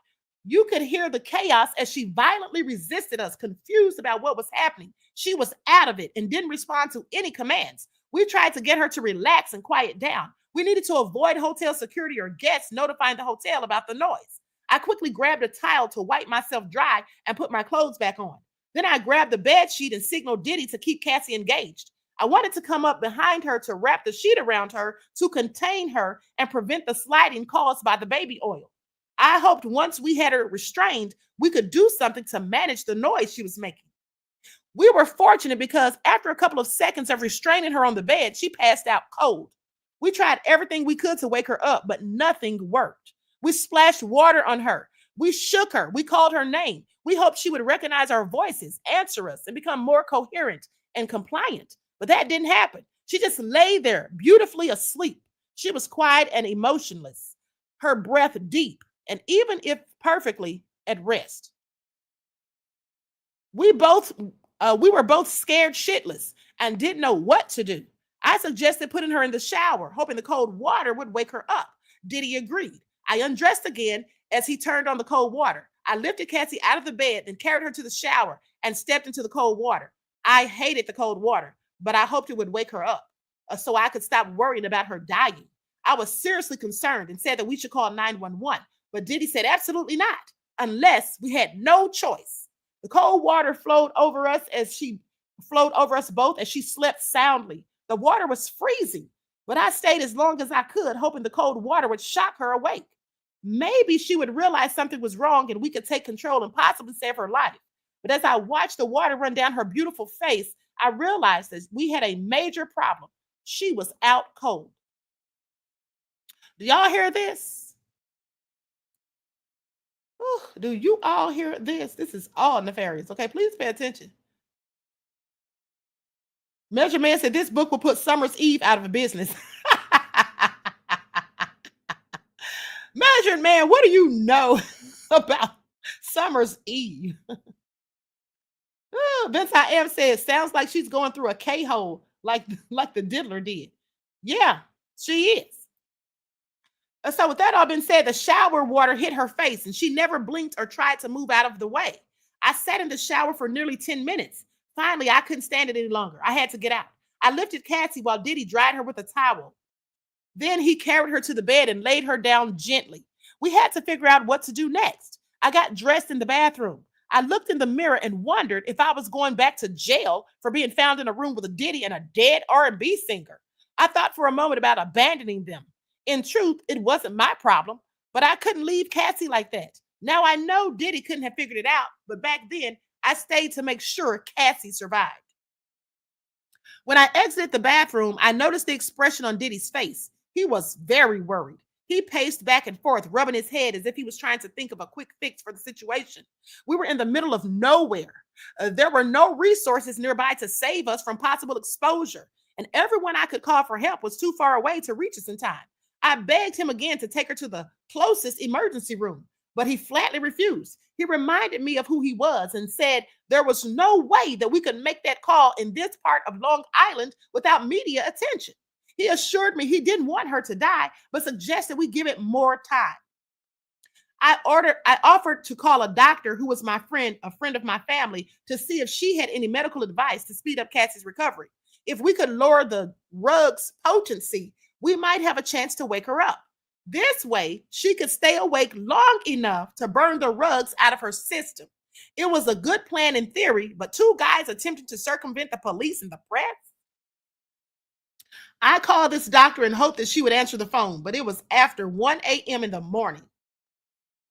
Speaker 4: You could hear the chaos as she violently resisted us, confused about what was happening. She was out of it and didn't respond to any commands. We tried to get her to relax and quiet down. We needed to avoid hotel security or guests notifying the hotel about the noise. I quickly grabbed a towel to wipe myself dry and put my clothes back on. Then I grabbed the bed sheet and signaled Diddy to keep Cassie engaged. I wanted to come up behind her to wrap the sheet around her to contain her and prevent the sliding caused by the baby oil. I hoped once we had her restrained, we could do something to manage the noise she was making. We were fortunate because after a couple of seconds of restraining her on the bed, she passed out cold. We tried everything we could to wake her up, but nothing worked. We splashed water on her. We shook her. We called her name. We hoped she would recognize our voices, answer us, and become more coherent and compliant. But that didn't happen. She just lay there, beautifully asleep. She was quiet and emotionless, her breath deep, and even if perfectly at rest. We were both scared shitless and didn't know what to do. I suggested putting her in the shower, hoping the cold water would wake her up. Diddy agreed. I undressed again as he turned on the cold water. I lifted Cassie out of the bed and carried her to the shower and stepped into the cold water. I hated the cold water, but I hoped it would wake her up so I could stop worrying about her dying. I was seriously concerned and said that we should call 911, But Diddy said absolutely not, unless we had no choice. The cold water flowed over us both as she slept soundly. The water was freezing, but I stayed as long as I could, hoping the cold water would shock her awake. Maybe she would realize something was wrong and we could take control and possibly save her life. But as I watched the water run down her beautiful face, I realized that we had a major problem. She was out cold. Do y'all hear this? Ooh, do you all hear this? This is all nefarious. Okay, please pay attention. Measure Man said this book will put Summer's Eve out of business. Measured Man, what do you know about Summer's Eve? Vince I Am says, sounds like she's going through a K-hole like the diddler did. Yeah, she is. So with that all been said, the shower water hit her face and she never blinked or tried to move out of the way. I sat in the shower for nearly 10 minutes. Finally, I couldn't stand it any longer. I had to get out. I lifted Cassie while Diddy dried her with a towel. Then he carried her to the bed and laid her down gently. We had to figure out what to do next. I got dressed in the bathroom. I looked in the mirror and wondered if I was going back to jail for being found in a room with a Diddy and a dead R&B singer. I thought for a moment about abandoning them. In truth, it wasn't my problem, but I couldn't leave Cassie like that. Now I know Diddy couldn't have figured it out, but back then I stayed to make sure Cassie survived. When I exited the bathroom, I noticed the expression on Diddy's face. He was very worried. He paced back and forth, rubbing his head as if he was trying to think of a quick fix for the situation. We were in the middle of nowhere. There were no resources nearby to save us from possible exposure, and everyone I could call for help was too far away to reach us in time. I begged him again to take her to the closest emergency room, but he flatly refused. He reminded me of who he was and said there was no way that we could make that call in this part of Long Island without media attention. He assured me he didn't want her to die, but suggested we give it more time. I offered to call a doctor who was a friend of my family, to see if she had any medical advice to speed up Cassie's recovery. If we could lower the rug's potency, we might have a chance to wake her up. This way, she could stay awake long enough to burn the rugs out of her system. It was a good plan in theory, but two guys attempted to circumvent the police and the press. I called this doctor and hoped that she would answer the phone, but it was after 1 a.m. in the morning.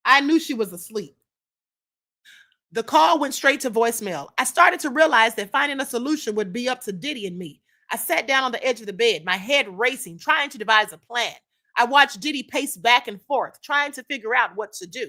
Speaker 4: I knew she was asleep. The call went straight to voicemail. I started to realize that finding a solution would be up to Diddy and me. I sat down on the edge of the bed, my head racing, trying to devise a plan. I watched Diddy pace back and forth, trying to figure out what to do.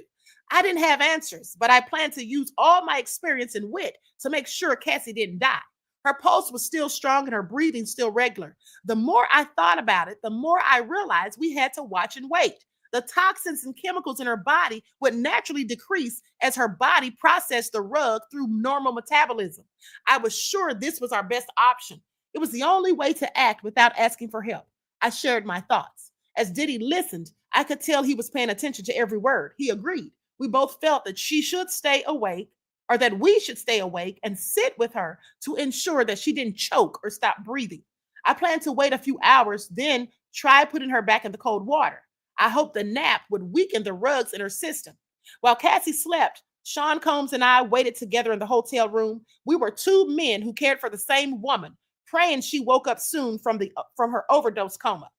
Speaker 4: I didn't have answers, but I planned to use all my experience and wit to make sure Cassie didn't die. Her pulse was still strong and her breathing still regular. The more I thought about it, the more I realized we had to watch and wait. The toxins and chemicals in her body would naturally decrease as her body processed the rug through normal metabolism. I was sure this was our best option. It was the only way to act without asking for help. I shared my thoughts. As Diddy listened, I could tell he was paying attention to every word. He agreed. We both felt that she should stay awake, or that we should stay awake and sit with her to ensure that she didn't choke or stop breathing. I planned to wait a few hours, then try putting her back in the cold water. I hoped the nap would weaken the rugs in her system. While Cassie slept, Sean Combs and I waited together in the hotel room. We were two men who cared for the same woman, praying she woke up soon from her overdose coma.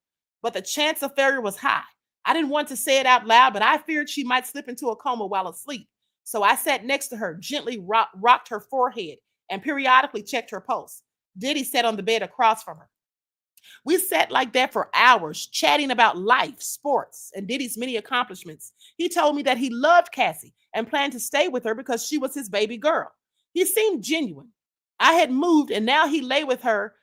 Speaker 4: But the chance of failure was high. I didn't want to say it out loud, but I feared she might slip into a coma while asleep. So I sat next to her, gently rocked her forehead, and periodically checked her pulse. Diddy sat on the bed across from her. We sat like that for hours, chatting about life, sports, and Diddy's many accomplishments. He told me that he loved Cassie and planned to stay with her because she was his baby girl. He seemed genuine. I had moved, and now he lay with her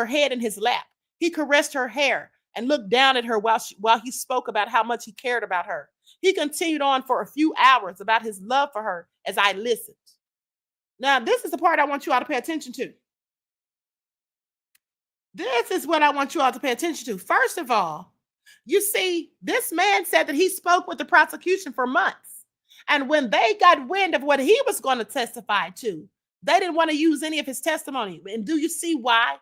Speaker 4: head in his lap. He caressed her hair and looked down at her while he spoke about how much he cared about her. He continued on for a few hours about his love for her as I listened. Now, this is the part I want you all to pay attention to. This is what I want you all to pay attention to. First of all, you see, this man said that he spoke with the prosecution for months. And when they got wind of what he was going to testify to, they didn't want to use any of his testimony. And do you see why?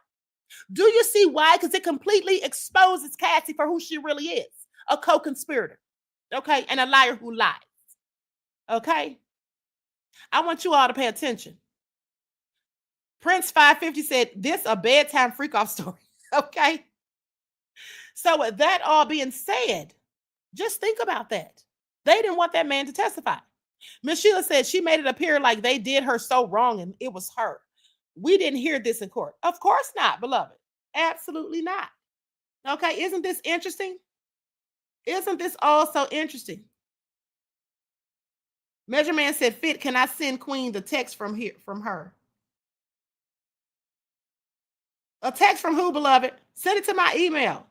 Speaker 4: Do you see why? Because it completely exposes Cassie for who she really is, a co-conspirator. Okay, and a liar who lies. Okay, I want you all to pay attention. Prince 550 said, this a bedtime freak-off story. Okay, so with that all being said, just think about that. They didn't want that man to testify. Miss Sheila said she made it appear like they did her so wrong and it was her. We didn't hear this in court. Of course not, beloved. Absolutely not. Okay, isn't this interesting? Isn't this all so interesting? Measure Man said, Fit, can I send Queen the text from her? A text from who, beloved? Send it to my email.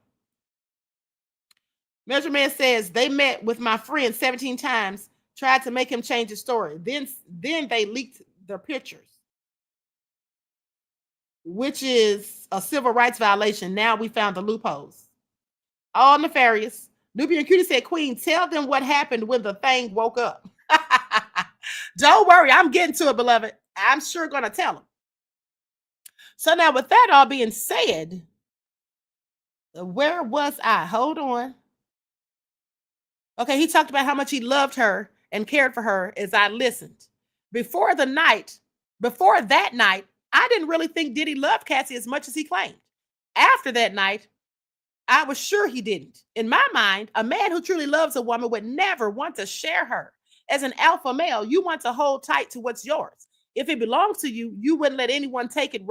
Speaker 4: Measure Man says, they met with my friend 17 times, tried to make him change his story. Then they leaked their pictures, which is a civil rights violation. Now we found the loopholes. All nefarious. Nubian Cutie said, Queen, tell them what happened when the thing woke up. Don't worry, I'm getting to it, beloved. I'm sure going to tell them. So now with that all being said, where was I? Hold on. Okay, he talked about how much he loved her and cared for her as I listened. Before that night, I didn't really think Diddy loved Cassie as much as he claimed. After that night, I was sure he didn't. In my mind, a man who truly loves a woman would never want to share her. As an alpha male, you want to hold tight to what's yours. If it belongs to you, you wouldn't let anyone take it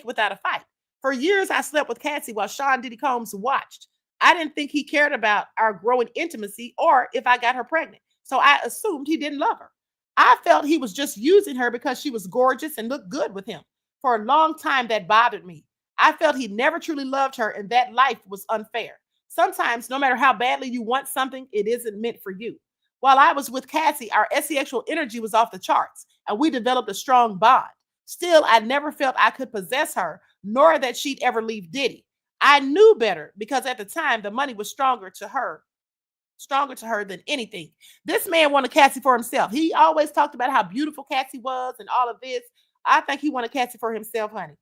Speaker 4: without a fight. For years, I slept with Cassie while Sean Diddy Combs watched. I didn't think he cared about our growing intimacy or if I got her pregnant. So I assumed he didn't love her. I felt he was just using her because she was gorgeous and looked good with him. For a long time, that bothered me. I felt he never truly loved her and that life was unfair. Sometimes, no matter how badly you want something, it isn't meant for you. While I was with Cassie, our sexual energy was off the charts and we developed a strong bond. Still, I never felt I could possess her, nor that she'd ever leave Diddy. I knew better because at the time, the money was stronger to her than anything. This man wanted Cassie for himself. He always talked about how beautiful Cassie was and all of this. I think he wanted Cassie for himself, honey.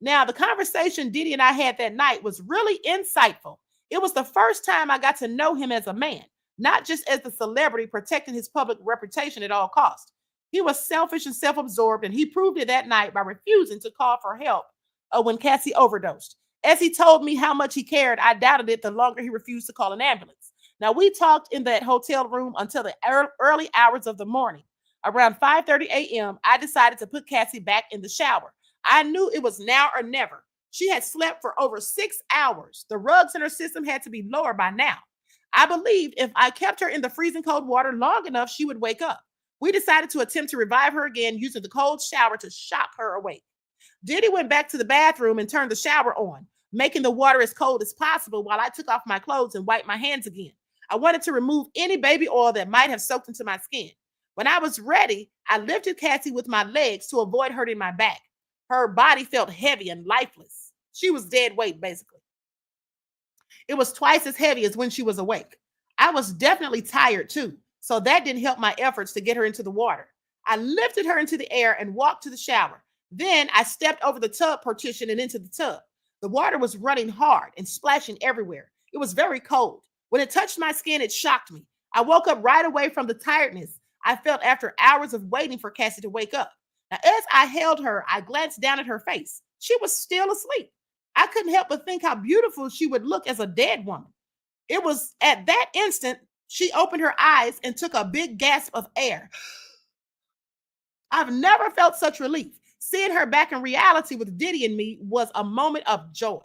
Speaker 4: Now, the conversation Diddy and I had that night was really insightful. It was the first time I got to know him as a man, not just as the celebrity protecting his public reputation at all costs. He was selfish and self-absorbed, and he proved it that night by refusing to call for help when Cassie overdosed. As he told me how much he cared, I doubted it the longer he refused to call an ambulance. Now, we talked in that hotel room until the early hours of the morning. Around 5:30 a.m., I decided to put Cassie back in the shower. I knew it was now or never. She had slept for over 6 hours. The rugs in her system had to be lower by now. I believed if I kept her in the freezing cold water long enough, she would wake up. We decided to attempt to revive her again using the cold shower to shock her awake. Diddy went back to the bathroom and turned the shower on, making the water as cold as possible while I took off my clothes and wiped my hands again. I wanted to remove any baby oil that might have soaked into my skin. When I was ready, I lifted Cassie with my legs to avoid hurting my back. Her body felt heavy and lifeless. She was dead weight, basically. It was twice as heavy as when she was awake. I was definitely tired too, so that didn't help my efforts to get her into the water. I lifted her into the air and walked to the shower. Then I stepped over the tub partition and into the tub. The water was running hard and splashing everywhere. It was very cold. When it touched my skin, it shocked me. I woke up right away from the tiredness I felt after hours of waiting for Cassie to wake up. Now, as I held her, I glanced down at her face. She was still asleep. I couldn't help but think how beautiful she would look as a dead woman. It was at that instant she opened her eyes and took a big gasp of air. I've never felt such relief. Seeing her back in reality with Diddy and me was a moment of joy.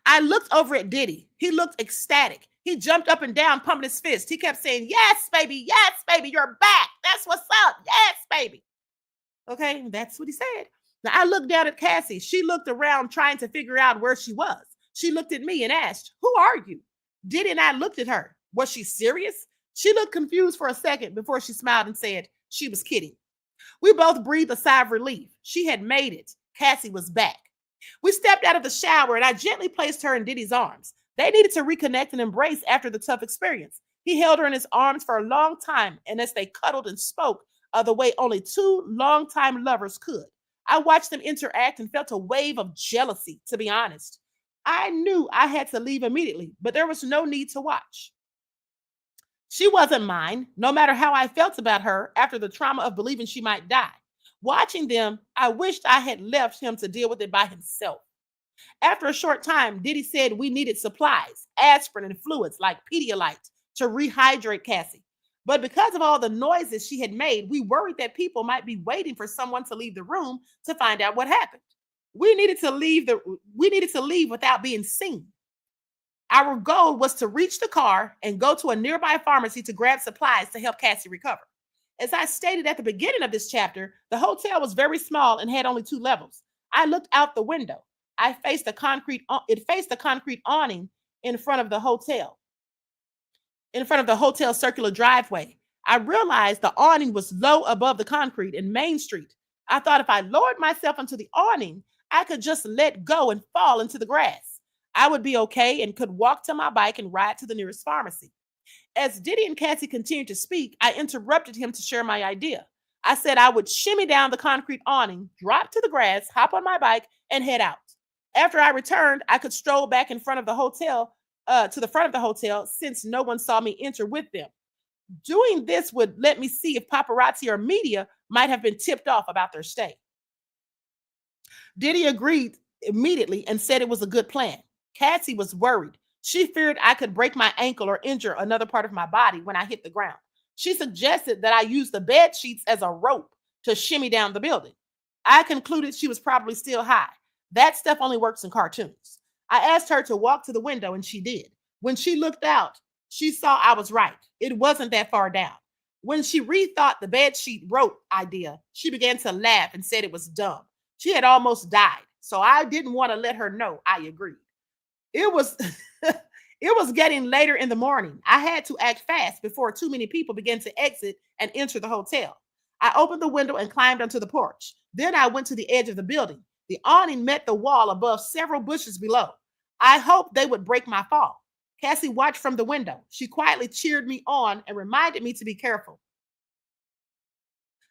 Speaker 4: I looked over at Diddy. He looked ecstatic. He jumped up and down, pumping his fist. He kept saying, yes, baby, you're back. That's what's up. Yes, baby. Okay, that's what he said. Now, I looked down at Cassie. She looked around trying to figure out where she was. She looked at me and asked, who are you? Diddy and I looked at her. Was she serious? She looked confused for a second before she smiled and said she was kidding. We both breathed a sigh of relief. She had made it. Cassie was back. We stepped out of the shower and I gently placed her in Diddy's arms. They needed to reconnect and embrace after the tough experience. He held her in his arms for a long time, and as they cuddled and spoke the way only two longtime lovers could, I watched them interact and felt a wave of jealousy, to be honest. I knew I had to leave immediately, but there was no need to watch. She wasn't mine, no matter how I felt about her after the trauma of believing she might die. Watching them, I wished I had left him to deal with it by himself. After a short time, Diddy said we needed supplies, aspirin and fluids like Pedialyte to rehydrate Cassie. But because of all the noises she had made, we worried that people might be waiting for someone to leave the room to find out what happened. We needed to leave without being seen. Our goal was to reach the car and go to a nearby pharmacy to grab supplies to help Cassie recover. As I stated at the beginning of this chapter, the hotel was very small and had only 2 levels. I looked out the window. It faced a concrete awning in front of the hotel circular driveway. I realized the awning was low above the concrete in Main Street. I thought if I lowered myself into the awning, I could just let go and fall into the grass. I would be okay and could walk to my bike and ride to the nearest pharmacy. As Diddy and Cassie continued to speak, I interrupted him to share my idea. I said I would shimmy down the concrete awning, drop to the grass, hop on my bike, and head out. After I returned, I could stroll back in front of the hotel, to the front of the hotel, since no one saw me enter with them. Doing this would let me see if paparazzi or media might have been tipped off about their stay. Diddy agreed immediately and said it was a good plan. Cassie was worried. She feared I could break my ankle or injure another part of my body when I hit the ground. She suggested that I use the bed sheets as a rope to shimmy down the building. I concluded she was probably still high. That stuff only works in cartoons. I asked her to walk to the window and she did. When she looked out, she saw I was right. It wasn't that far down. When she rethought the bedsheet rope idea, she began to laugh and said it was dumb. She had almost died, so I didn't want to let her know I agreed. It was getting later in the morning. I had to act fast before too many people began to exit and enter the hotel. I opened the window and climbed onto the porch. Then I went to the edge of the building. The awning met the wall above several bushes below. I hoped they would break my fall. Cassie watched from the window. She quietly cheered me on and reminded me to be careful.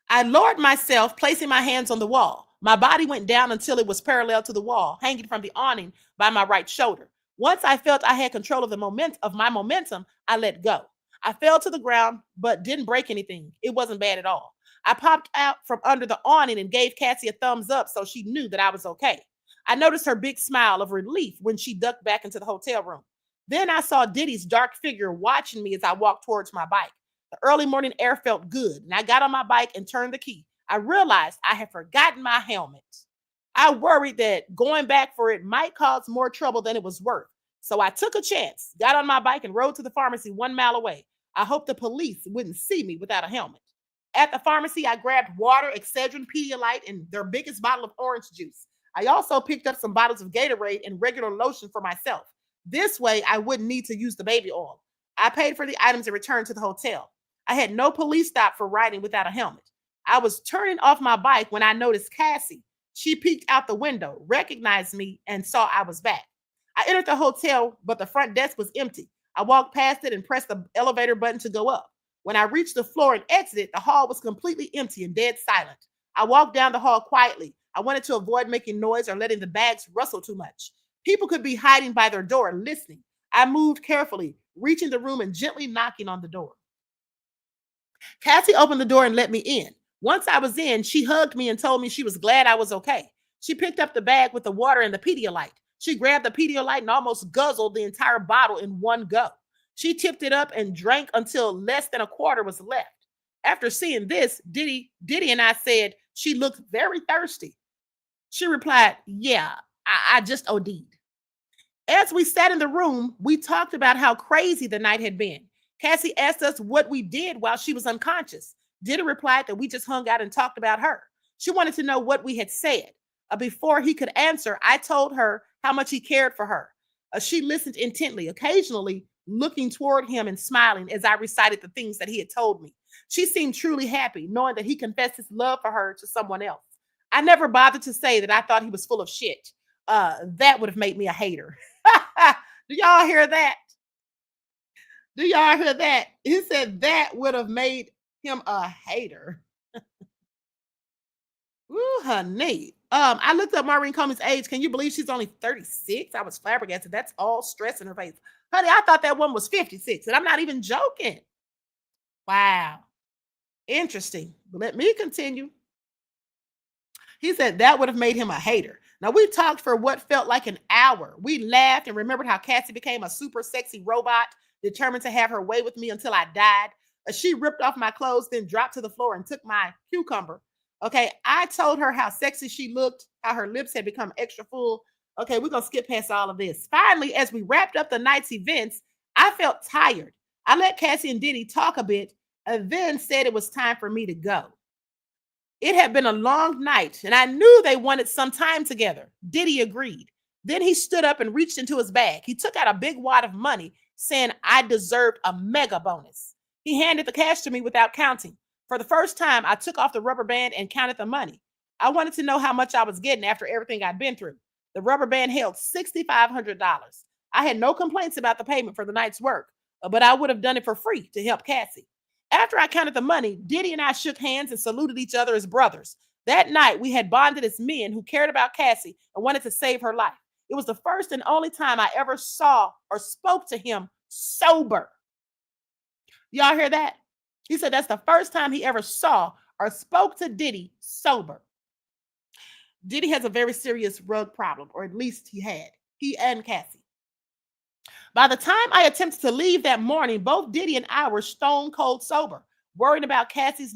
Speaker 4: I lowered myself, placing my hands on the wall. My body went down until it was parallel to the wall, hanging from the awning by my right shoulder. Once I felt I had control of my momentum, I let go. I fell to the ground, but didn't break anything. It wasn't bad at all. I popped out from under the awning and gave Cassie a thumbs up so she knew that I was okay. I noticed her big smile of relief when she ducked back into the hotel room. Then I saw Diddy's dark figure watching me as I walked towards my bike. The early morning air felt good, and I got on my bike and turned the key. I realized I had forgotten my helmet. I worried that going back for it might cause more trouble than it was worth. So I took a chance, got on my bike, and rode to the pharmacy 1 mile away. I hoped the police wouldn't see me without a helmet. At the pharmacy, I grabbed water, Excedrin, Pedialyte, and their biggest bottle of orange juice. I also picked up some bottles of Gatorade and regular lotion for myself. This way, I wouldn't need to use the baby oil. I paid for the items and returned to the hotel. I had no police stop for riding without a helmet. I was turning off my bike when I noticed Cassie. She peeked out the window, recognized me, and saw I was back. I entered the hotel, but the front desk was empty. I walked past it and pressed the elevator button to go up. When I reached the floor and exited, the hall was completely empty and dead silent. I walked down the hall quietly. I wanted to avoid making noise or letting the bags rustle too much. People could be hiding by their door listening. I moved carefully, reaching the room and gently knocking on the door. Cassie opened the door and let me in. Once I was in, she hugged me and told me she was glad I was okay. She picked up the bag with the water and the Pedialyte. She grabbed the Pedialyte and almost guzzled the entire bottle in one go. She tipped it up and drank until less than a quarter was left. After seeing this, Diddy and I said she looked very thirsty. She replied, "Yeah, I just OD'd." As we sat in the room, we talked about how crazy the night had been. Cassie asked us what we did while she was unconscious. Diddy replied that we just hung out and talked about her. She wanted to know what we had said. Before he could answer, I told her how much he cared for her. She listened intently, occasionally looking toward him and smiling as I recited the things that he had told me. She seemed truly happy, knowing that he confessed his love for her to someone else. I never bothered to say that I thought he was full of shit. That would have made me a hater. Do y'all hear that? Do y'all hear that? He said that would have made him a hater. Ooh, honey. I looked up Maureen Coleman's age. Can you believe she's only 36? I was flabbergasted. That's all stress in her face. Honey, I thought that one was 56, and I'm not even joking. Wow. Interesting. But let me continue. He said that would have made him a hater. Now, we talked for what felt like an hour. We laughed and remembered how Cassie became a super sexy robot, determined to have her way with me until I died. She ripped off my clothes, then dropped to the floor and took my cucumber. Okay, I told her how sexy she looked, how her lips had become extra full. Okay, we're going to skip past all of this. Finally, as we wrapped up the night's events, I felt tired. I let Cassie and Diddy talk a bit and then said it was time for me to go. It had been a long night, and I knew they wanted some time together. Diddy agreed. Then he stood up and reached into his bag. He took out a big wad of money, saying I deserved a mega bonus. He handed the cash to me without counting. For the first time, I took off the rubber band and counted the money. I wanted to know how much I was getting after everything I'd been through. The rubber band held $6,500. I had no complaints about the payment for the night's work, but I would have done it for free to help Cassie. After I counted the money, Diddy and I shook hands and saluted each other as brothers. That night, we had bonded as men who cared about Cassie and wanted to save her life. It was the first and only time I ever saw or spoke to him sober. Y'all hear that? He said that's the first time he ever saw or spoke to Diddy sober. Diddy has a very serious drug problem, or at least he had. He and Cassie. By the time I attempted to leave that morning, both Diddy and I were stone cold sober. Worrying about Cassie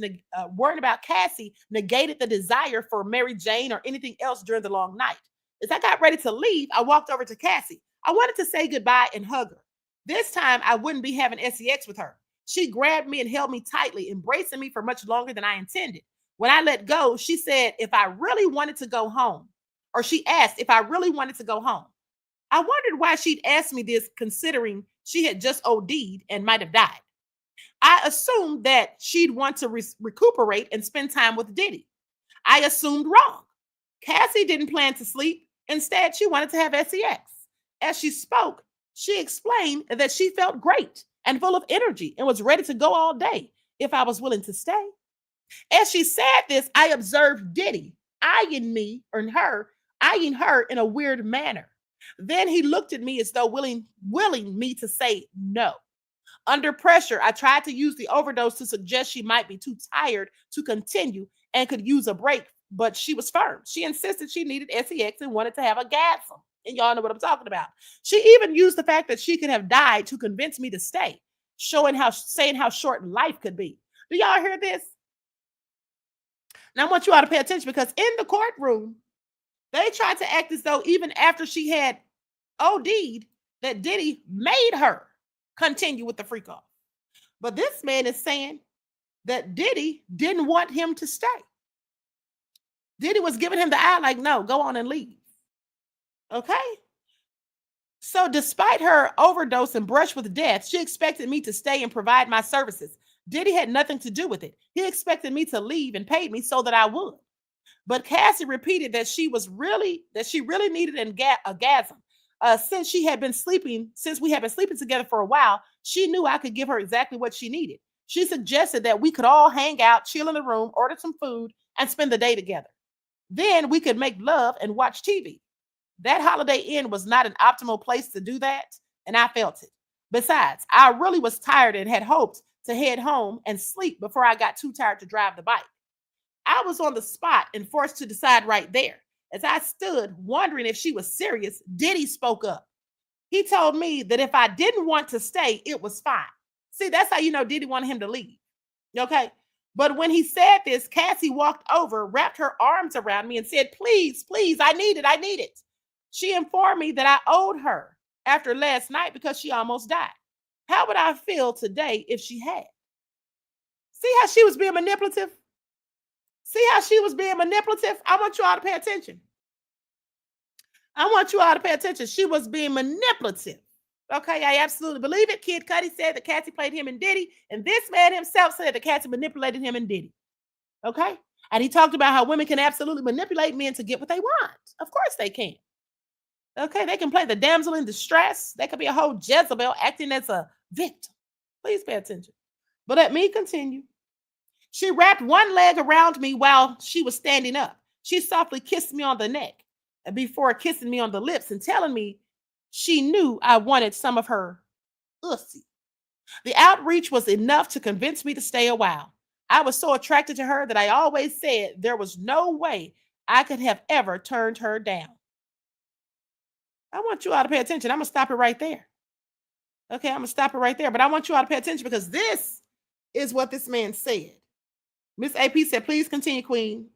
Speaker 4: negated the desire for Mary Jane or anything else during the long night. As I got ready to leave, I walked over to Cassie. I wanted to say goodbye and hug her. This time, I wouldn't be having sex with her. She grabbed me and held me tightly, embracing me for much longer than I intended. When I let go, she said if I really wanted to go home, or she asked if I really wanted to go home. I wondered why she'd asked me this, considering she had just OD'd and might have died. I assumed that she'd want to recuperate and spend time with Diddy. I assumed wrong. Cassie didn't plan to sleep. Instead, she wanted to have sex. As she spoke, she explained that she felt great and full of energy and was ready to go all day if I was willing to stay. As she said this, I observed Diddy eyeing her in a weird manner. Then he looked at me as though willing me to say no. Under pressure, I tried to use the overdose to suggest she might be too tired to continue and could use a break, but she was firm. She insisted she needed sex and wanted to have a gasm. And y'all know what I'm talking about. She even used the fact that she could have died to convince me to stay, saying how short life could be. Do y'all hear this? Now I want you all to pay attention, because in the courtroom, they tried to act as though even after she had OD'd, that Diddy made her continue with the Freakoff. But this man is saying that Diddy didn't want him to stay. Diddy was giving him the eye like, no, go on and leave. Okay? So despite her overdose and brush with death, she expected me to stay and provide my services. Diddy had nothing to do with it. He expected me to leave and paid me so that I would. But Cassie repeated that she really needed a gasm. Since we had been sleeping together for a while, she knew I could give her exactly what she needed. She suggested that we could all hang out, chill in the room, order some food, and spend the day together. Then we could make love and watch TV. That Holiday Inn was not an optimal place to do that, and I felt it. Besides, I really was tired and had hoped to head home and sleep before I got too tired to drive the bike. I was on the spot and forced to decide right there. As I stood wondering if she was serious, Diddy spoke up. He told me that if I didn't want to stay, it was fine. See, that's how you know Diddy wanted him to leave. Okay? But when he said this, Cassie walked over, wrapped her arms around me and said, please, I need it. She informed me that I owed her after last night because she almost died. How would I feel today if she had? See how she was being manipulative? I want you all to pay attention. She was being manipulative. Okay, I absolutely believe it. Kid Cudi said that Cassie played him and Diddy, and this man himself said that Cassie manipulated him and Diddy. Okay? And he talked about how women can absolutely manipulate men to get what they want. Of course they can. Okay, they can play the damsel in distress. They could be a whole Jezebel acting as a victim. Please pay attention. But let me continue. She wrapped one leg around me while she was standing up. She softly kissed me on the neck before kissing me on the lips and telling me she knew I wanted some of her ussy. The outreach was enough to convince me to stay a while. I was so attracted to her that I always said there was no way I could have ever turned her down. I want you all to pay attention. I'm going to stop it right there. Okay, I'm going to stop it right there. But I want you all to pay attention because this is what this man said. Miss AP said, please continue, Queen.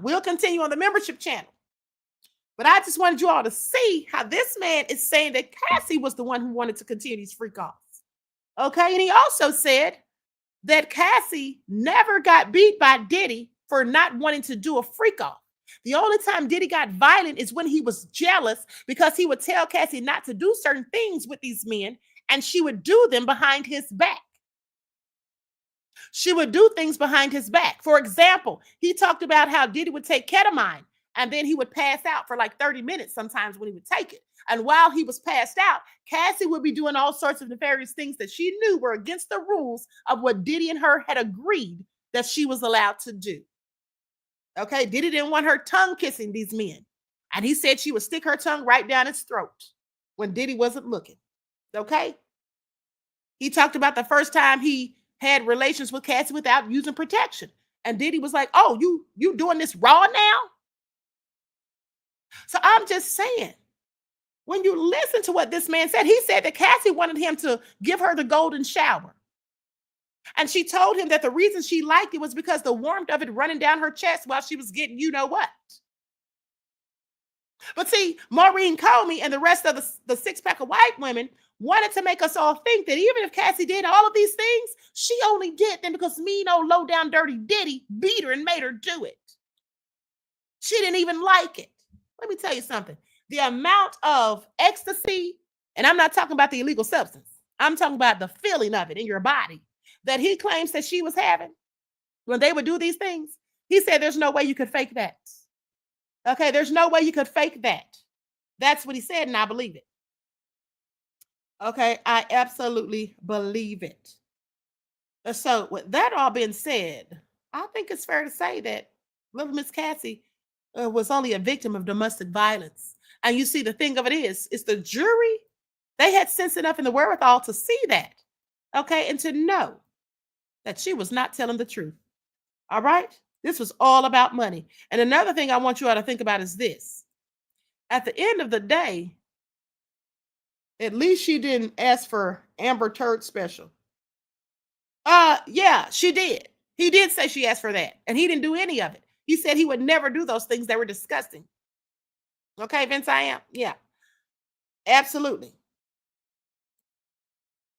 Speaker 4: We'll continue on the membership channel. But I just wanted you all to see how this man is saying that Cassie was the one who wanted to continue these freak-offs. Okay, and he also said that Cassie never got beat by Diddy for not wanting to do a freak-off. The only time Diddy got violent is when he was jealous because he would tell Cassie not to do certain things with these men, and she would do them behind his back. She would do things behind his back. For example, he talked about how Diddy would take ketamine and then he would pass out for like 30 minutes sometimes when he would take it. And while he was passed out, Cassie would be doing all sorts of nefarious things that she knew were against the rules of what Diddy and her had agreed that she was allowed to do. Okay, Diddy didn't want her tongue kissing these men. And he said she would stick her tongue right down his throat when Diddy wasn't looking. Okay? He talked about the first time he had relations with Cassie without using protection. And Diddy was like, oh, you doing this raw now? So I'm just saying, when you listen to what this man said, he said that Cassie wanted him to give her the golden shower. And she told him that the reason she liked it was because the warmth of it running down her chest while she was getting you know what. But see, Maureen Comey and the rest of the six-pack of white women wanted to make us all think that even if Cassie did all of these things, she only did them because mean old low-down dirty Diddy beat her and made her do it. She didn't even like it. Let me tell you something. The amount of ecstasy, and I'm not talking about the illegal substance. I'm talking about the feeling of it in your body that he claims that she was having when they would do these things. He said there's no way you could fake that. Okay, there's no way you could fake that. That's what he said, and I believe it. Okay, I absolutely believe it. So with that all being said, I think it's fair to say that little Miss Cassie was only a victim of domestic violence. And you see, the thing of it is the jury, they had sense enough in the wherewithal to see that, okay, and to know that she was not telling the truth. All right? This was all about money. And another thing I want you all to think about is this. At the end of the day, at least she didn't ask for Amber Turd special. Yeah, she did. He did say she asked for that, and he didn't do any of it. He said he would never do those things that were disgusting. Okay, Vince, I am. Yeah, absolutely.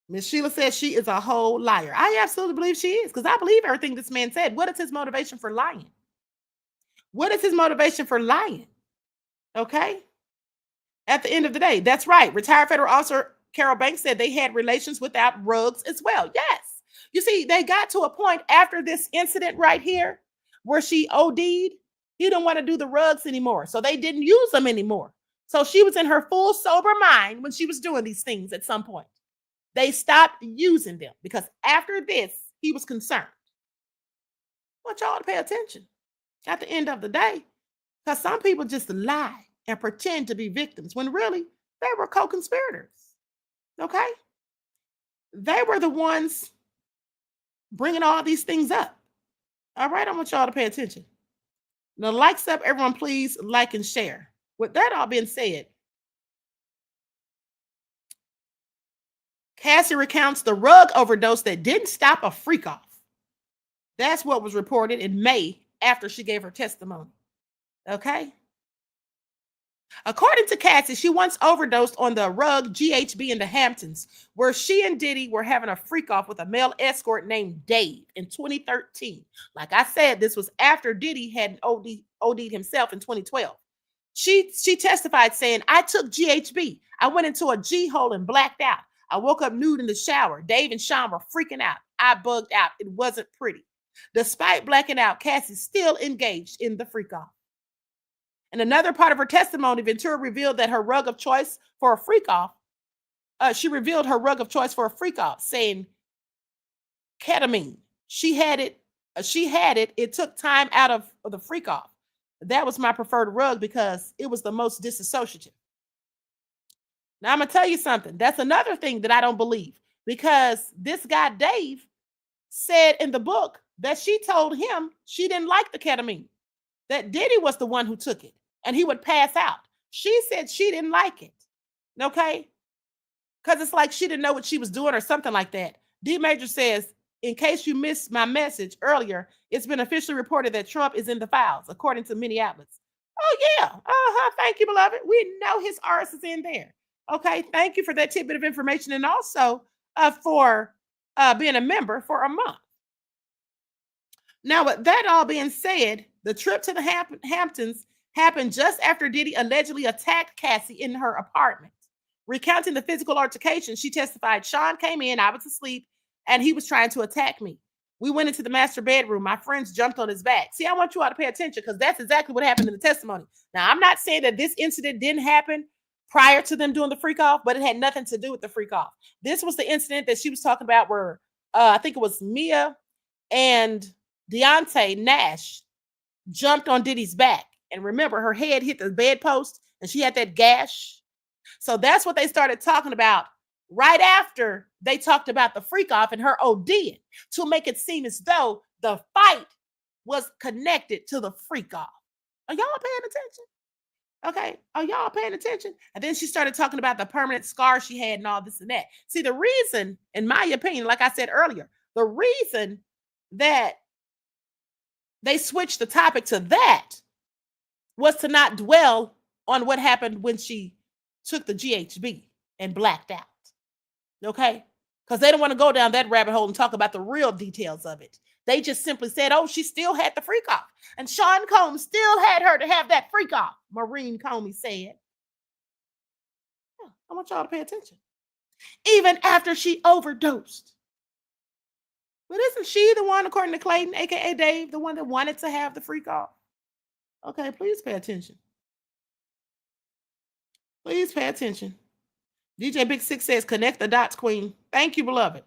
Speaker 4: Miss Sheila says she is a whole liar. I absolutely believe she is, because I believe everything this man said. What is his motivation for lying? What is his motivation for lying? Okay? At the end of the day, that's right. Retired federal officer Carol Banks said they had relations without rugs as well. Yes. You see, they got to a point after this incident right here where she OD'd. He didn't want to do the rugs anymore, so they didn't use them anymore. So she was in her full sober mind when she was doing these things at some point. They stopped using them because after this, he was concerned. I want y'all to pay attention at the end of the day, because some people just lie and pretend to be victims when really they were co-conspirators. Okay? They were the ones bringing all these things up. All right, I want y'all to pay attention. Now, likes up, everyone, please like and share. With that all being said, Cassie recounts the rug overdose that didn't stop a freak-off. That's what was reported in May after she gave her testimony. Okay? According to Cassie, she once overdosed on the rug GHB in the Hamptons, where she and Diddy were having a freak-off with a male escort named Dave in 2013. Like I said, this was after Diddy had OD'd himself in 2012. She testified saying, I took GHB. I went into a G-hole and blacked out. I woke up nude in the shower. Dave and Sean were freaking out. I bugged out. It wasn't pretty. Despite blacking out, Cassie still engaged in the freak-off. In another part of her testimony, Ventura revealed that her rug of choice for a freak-off, she revealed her rug of choice for a freak-off, saying ketamine. She had it. It took time out of the freak-off. That was my preferred rug because it was the most disassociative. Now, I'm going to tell you something. That's another thing that I don't believe. because this guy, Dave, said in the book that she told him she didn't like the ketamine, that Diddy was the one who took it and he would pass out. She said she didn't like it. Okay? Because it's like she didn't know what she was doing or something like that. D Major says, in case you missed my message earlier, it's been officially reported that Trump is in the files, according to many outlets. Oh, yeah. Thank you, beloved. We know his arse is in there. Okay. Thank you for that tidbit of information, and also for being a member for a month. Now, with that all being said, the trip to the Hamptons happened just after Diddy allegedly attacked Cassie in her apartment. Recounting the physical altercation, she testified, Sean came in, I was asleep, and he was trying to attack me. We went into the master bedroom. My friends jumped on his back. See, I want you all to pay attention because that's exactly what happened in the testimony. Now, I'm not saying that this incident didn't happen prior to them doing the Freakoff, but it had nothing to do with the Freakoff. This was the incident that she was talking about where I think it was Mia and Deontay Nash jumped on Diddy's back. And remember, her head hit the bedpost and she had that gash. So that's what they started talking about right after they talked about the Freakoff and her OD'd, to make it seem as though the fight was connected to the Freakoff. Are y'all paying attention? Okay. Are y'all paying attention? And then she started talking about the permanent scar she had and all this and that. See, the reason, in my opinion, like I said earlier, the reason that they switched the topic to that was to not dwell on what happened when she took the GHB and blacked out. Okay? Because they don't want to go down that rabbit hole and talk about the real details of it. They just simply said, oh, she still had the Freakoff. And Sean Combs still had her to have that Freakoff, Maureen Comey said. Yeah, I want y'all to pay attention. Even after she overdosed. But isn't she the one, according to Clayton, a.k.a. Dave, the one that wanted to have the Freakoff? Okay, please pay attention. Please pay attention. DJ Big Six says, connect the dots, Queen. Thank you, beloved.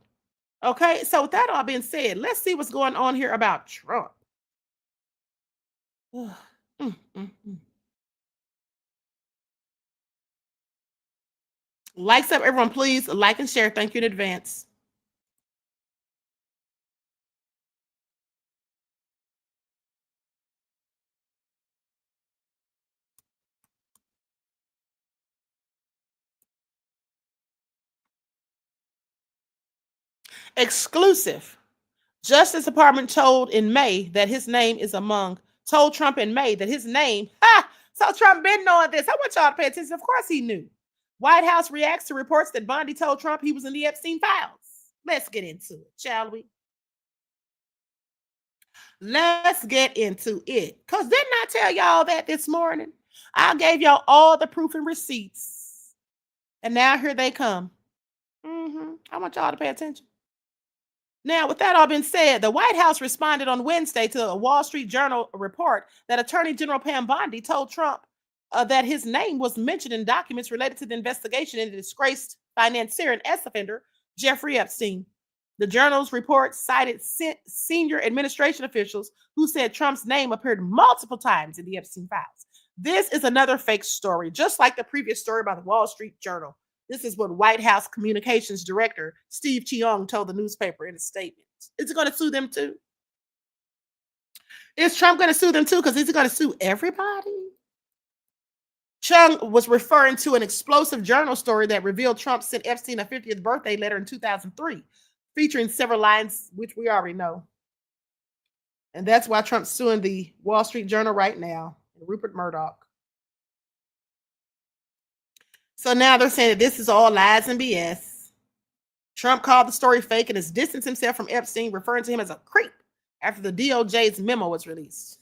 Speaker 4: Okay, so with that all being said, let's see what's going on here about Trump. Likes up, everyone, please. Like and share. Thank you in advance. Exclusive. Justice Department told Trump in May that his name, so Trump been knowing this. I want y'all to pay attention. Of course he knew. White House reacts to reports that Bondi told Trump he was in the Epstein files. Let's get into it, shall we? Let's get into it. Because didn't I tell y'all that this morning? I gave y'all all the proof and receipts. And now here they come. I want y'all to pay attention. Now, with that all being said, the White House responded on Wednesday to a Wall Street Journal report that Attorney General Pam Bondi told Trump that his name was mentioned in documents related to the investigation into disgraced financier and ex-offender Jeffrey Epstein. The journal's report cited senior administration officials who said Trump's name appeared multiple times in the Epstein files. This is another fake story, just like the previous story by the Wall Street Journal. This is what White House Communications Director Steve Cheong told the newspaper in a statement. Is he going to sue them too? Is Trump going to sue them too? Because is he going to sue everybody? Chung was referring to an explosive journal story that revealed Trump sent Epstein a 50th birthday letter in 2003, featuring several lines which we already know. And that's why Trump's suing the Wall Street Journal right now, Rupert Murdoch. So now they're saying that this is all lies and BS. Trump called the story fake and has distanced himself from Epstein, referring to him as a creep after the DOJ's memo was released.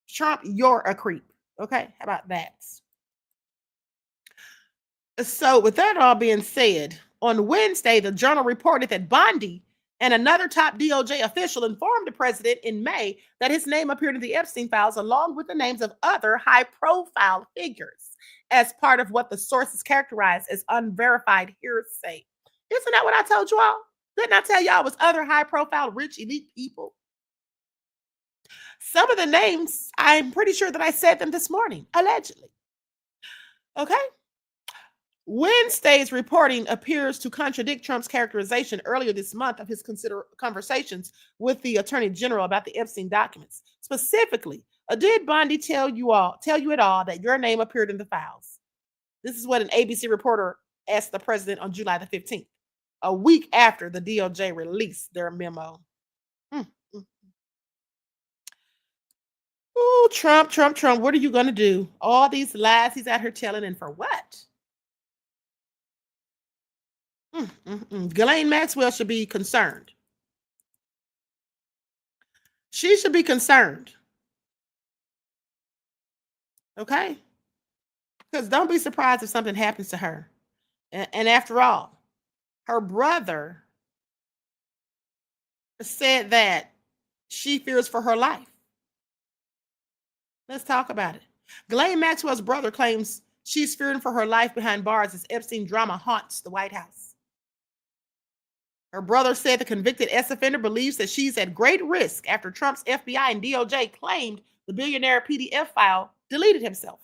Speaker 4: Trump, you're a creep. Okay, how about that? So with that all being said, on Wednesday, the Journal reported that Bondi and another top DOJ official informed the president in May that his name appeared in the Epstein files along with the names of other high-profile figures as part of what the sources characterized as unverified hearsay. Isn't that what I told you all? Didn't I tell y'all it was other high-profile, rich, elite people? Some of the names, I'm pretty sure that I said them this morning, allegedly. Okay? Wednesday's reporting appears to contradict Trump's characterization earlier this month of his conversations with the Attorney General about the Epstein documents. Specifically, did Bondi tell you it all that your name appeared in the files? This is what an ABC reporter asked the president on July the 15th, a week after the DOJ released their memo. Ooh, Trump, what are you going to do? All these lies he's out here telling, and for what? Ghislaine Maxwell should be concerned. She should be concerned. Okay? Because don't be surprised if something happens to her. And after all, her brother said that she fears for her life. Let's talk about it. Ghislaine Maxwell's brother claims she's fearing for her life behind bars as Epstein drama haunts the White House. Her brother said the convicted ex-offender believes that she's at great risk after Trump's FBI and DOJ claimed the billionaire PDF file deleted himself.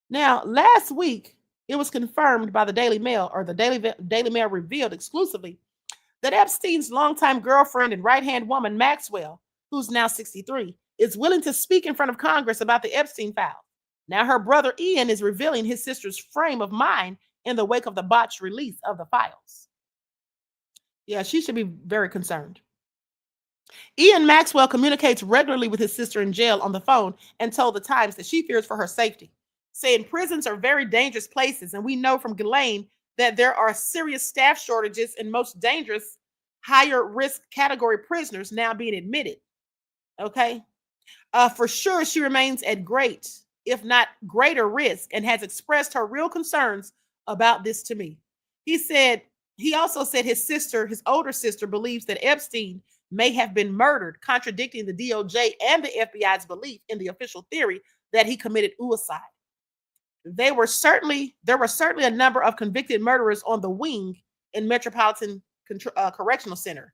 Speaker 4: Now, last week, it was confirmed by the Daily Mail, or the Daily Mail revealed exclusively, that Epstein's longtime girlfriend and right-hand woman, Maxwell, who's now 63, is willing to speak in front of Congress about the Epstein file. Now, her brother Ian is revealing his sister's frame of mind in the wake of the botched release of the files. Yeah, she should be very concerned. Ian Maxwell communicates regularly with his sister in jail on the phone and told the Times that she fears for her safety, saying prisons are very dangerous places, and we know from Ghislaine that there are serious staff shortages and most dangerous, higher risk category prisoners now being admitted. Okay? For sure, she remains at great, if not greater risk, and has expressed her real concerns about this to me. He also said his older sister, believes that Epstein may have been murdered, contradicting the DOJ and the FBI's belief in the official theory that he committed suicide. There were certainly a number of convicted murderers on the wing in Metropolitan Correctional Center,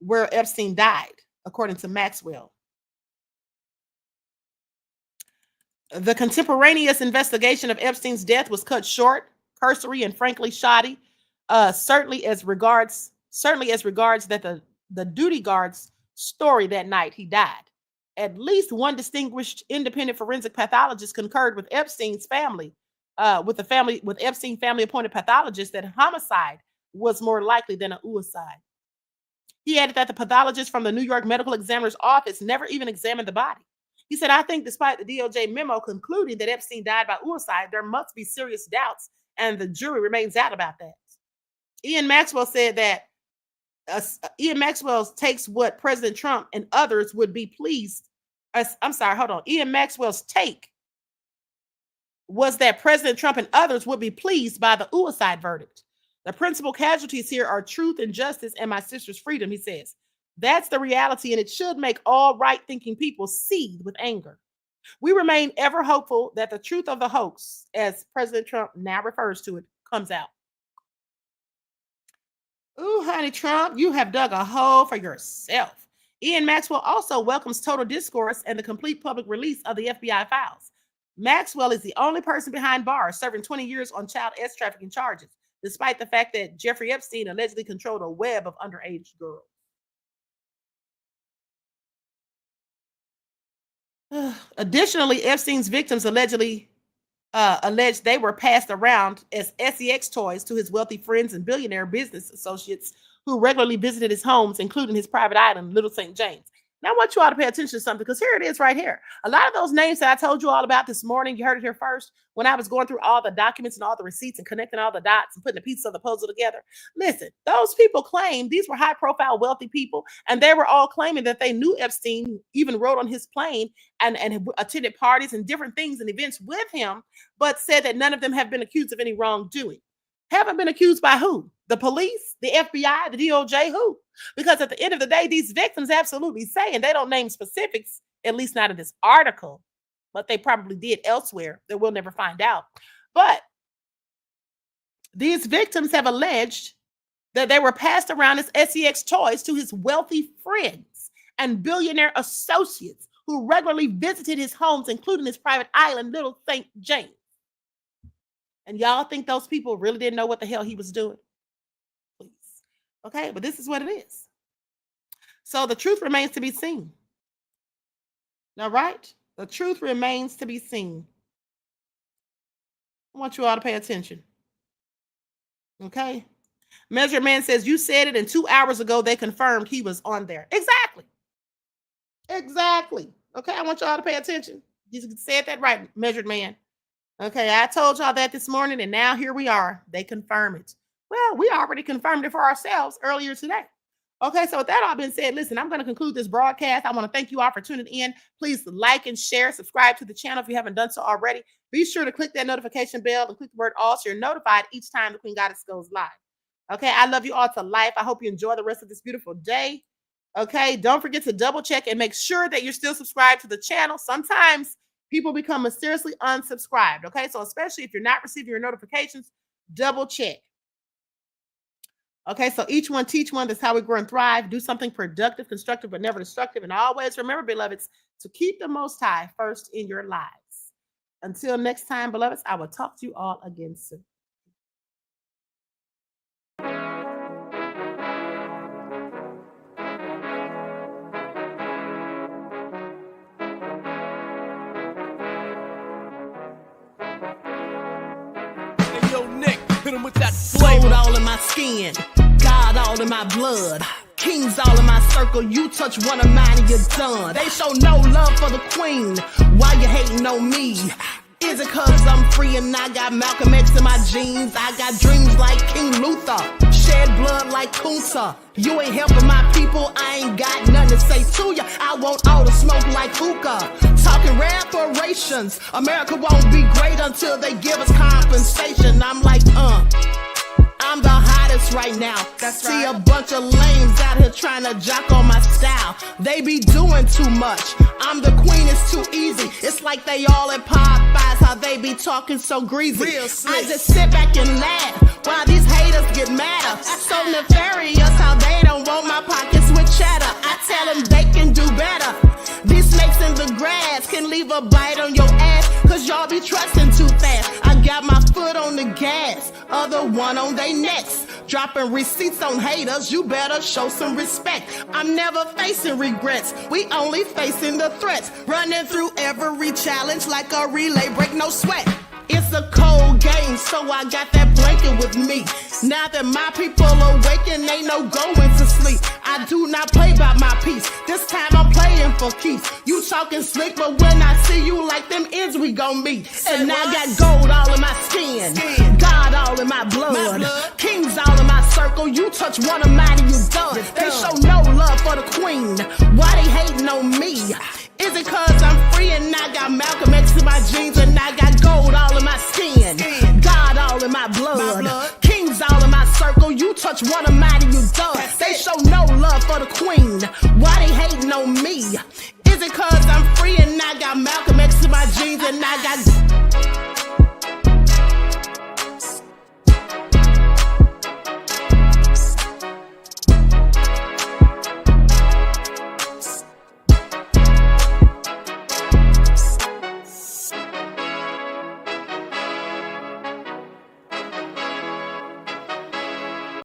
Speaker 4: where Epstein died, according to Maxwell. The contemporaneous investigation of Epstein's death was cut short, cursory, and frankly shoddy. Certainly as regards that the duty guard's story that night he died. At least one distinguished independent forensic pathologist concurred with Epstein's family, with Epstein family appointed pathologist, that homicide was more likely than a suicide. He added that the pathologist from the New York Medical Examiner's office never even examined the body. He said, I think despite the DOJ memo concluding that Epstein died by suicide, there must be serious doubts, and the jury remains out about that. Ian Maxwell said that Ian Maxwell takes what President Trump and others would be pleased. Ian Maxwell's take was that President Trump and others would be pleased by the suicide verdict. The principal casualties here are truth and justice and my sister's freedom, he says. That's the reality, and it should make all right-thinking people seethe with anger. We remain ever hopeful that the truth of the hoax, as President Trump now refers to it, comes out. Ooh, honey, Trump, you have dug a hole for yourself. Ian Maxwell also welcomes total discourse and the complete public release of the FBI files. Maxwell is the only person behind bars serving 20 years on child sex trafficking charges, despite the fact that Jeffrey Epstein allegedly controlled a web of underage girls. Additionally, Epstein's victims alleged they were passed around as sex toys to his wealthy friends and billionaire business associates who regularly visited his homes, including his private island, Little St. James. Now, I want you all to pay attention to something, because here it is right here. A lot of those names that I told you all about this morning, you heard it here first, when I was going through all the documents and all the receipts and connecting all the dots and putting the pieces of the puzzle together. Listen, those people claimed these were high-profile, wealthy people, and they were all claiming that they knew Epstein, even rode on his plane and attended parties and different things and events with him, but said that none of them have been accused of any wrongdoing. Haven't been accused by who? The police, the FBI, the DOJ, who? Because at the end of the day, these victims absolutely say, and they don't name specifics, at least not in this article, but they probably did elsewhere that we'll never find out. But these victims have alleged that they were passed around as sex toys to his wealthy friends and billionaire associates who regularly visited his homes, including his private island, Little St. James. And y'all think those people really didn't know what the hell he was doing? Please. Okay, but this is what it is. So the truth remains to be seen. All right? The truth remains to be seen. I want you all to pay attention. Okay? Measured Man says, you said it, and 2 hours ago they confirmed he was on there. Exactly. Exactly. Okay, I want y'all to pay attention. You said that right, Measured Man. Okay, I told y'all that this morning, and now here we are. They confirm it. Well, we already confirmed it for ourselves earlier today. Okay, so with that all being said, listen, I'm going to conclude this broadcast. I want to thank you all for tuning in. Please like and share, subscribe to the channel if you haven't done so already. Be sure to click that notification bell and click the word all so you're notified each time the Queen Goddess goes live. Okay, I love you all to life. I hope you enjoy the rest of this beautiful day. Okay, don't forget to double check and make sure that you're still subscribed to the channel. Sometimes people become mysteriously unsubscribed. Okay, so especially if you're not receiving your notifications, double check. Okay, so each one, teach one. That's how we grow and thrive. Do something productive, constructive, but never destructive. And always remember, beloveds, to keep the Most High first in your lives. Until next time, beloveds, I will talk to you all again soon.
Speaker 1: Gold all in my skin, God all in my blood, kings all in my circle. You touch one of mine and you're done. They show no love for the queen. Why you hating on me? Is it cause I'm free and I got Malcolm X in my jeans? I got dreams like King Luther, shed blood like Kunta. You ain't helping my people, I ain't got nothing to say to ya. I want all the smoke like hookah. Talking reparations, America won't be great until they give us compensation. I'm like, I'm the hottest right now.
Speaker 4: That's
Speaker 1: See
Speaker 4: right.
Speaker 1: a bunch of lames out here trying to jock on my style. They be doing too much. I'm the queen, it's too easy. It's like they all at Popeyes, how they be talking so greasy.
Speaker 4: Real slick.
Speaker 1: I just sit back and laugh while these haters get madder. So nefarious how they don't want my pockets with cheddar. I tell them they can do better. These snakes in the grass can leave a bite on your ass, cause y'all be trusting too fast. I got my foot on the gas, other one on they necks. Dropping receipts on haters, you better show some respect. I'm never facing regrets, we only facing the threats. Running through every challenge like a relay, break no sweat. It's a cold game, so I got that blanket with me. Now that my people awaken, ain't no going to sleep. I do not play by my piece. This time I'm playing for keeps. You talking slick, but when I see you like them ends, we gon' meet. And I got gold all in my skin, God all in my blood, kings all in my circle. You touch one of mine and you done. They show no love for the queen. Why they hating on me? Is it cause I'm free and I got Malcolm X in my jeans and I got gold all in my skin, God all in my blood, kings all in my circle. You touch one of mine and you done. They show no love for the queen. Why they hating on me? Is it cause I'm free and I got Malcolm X in my jeans and I got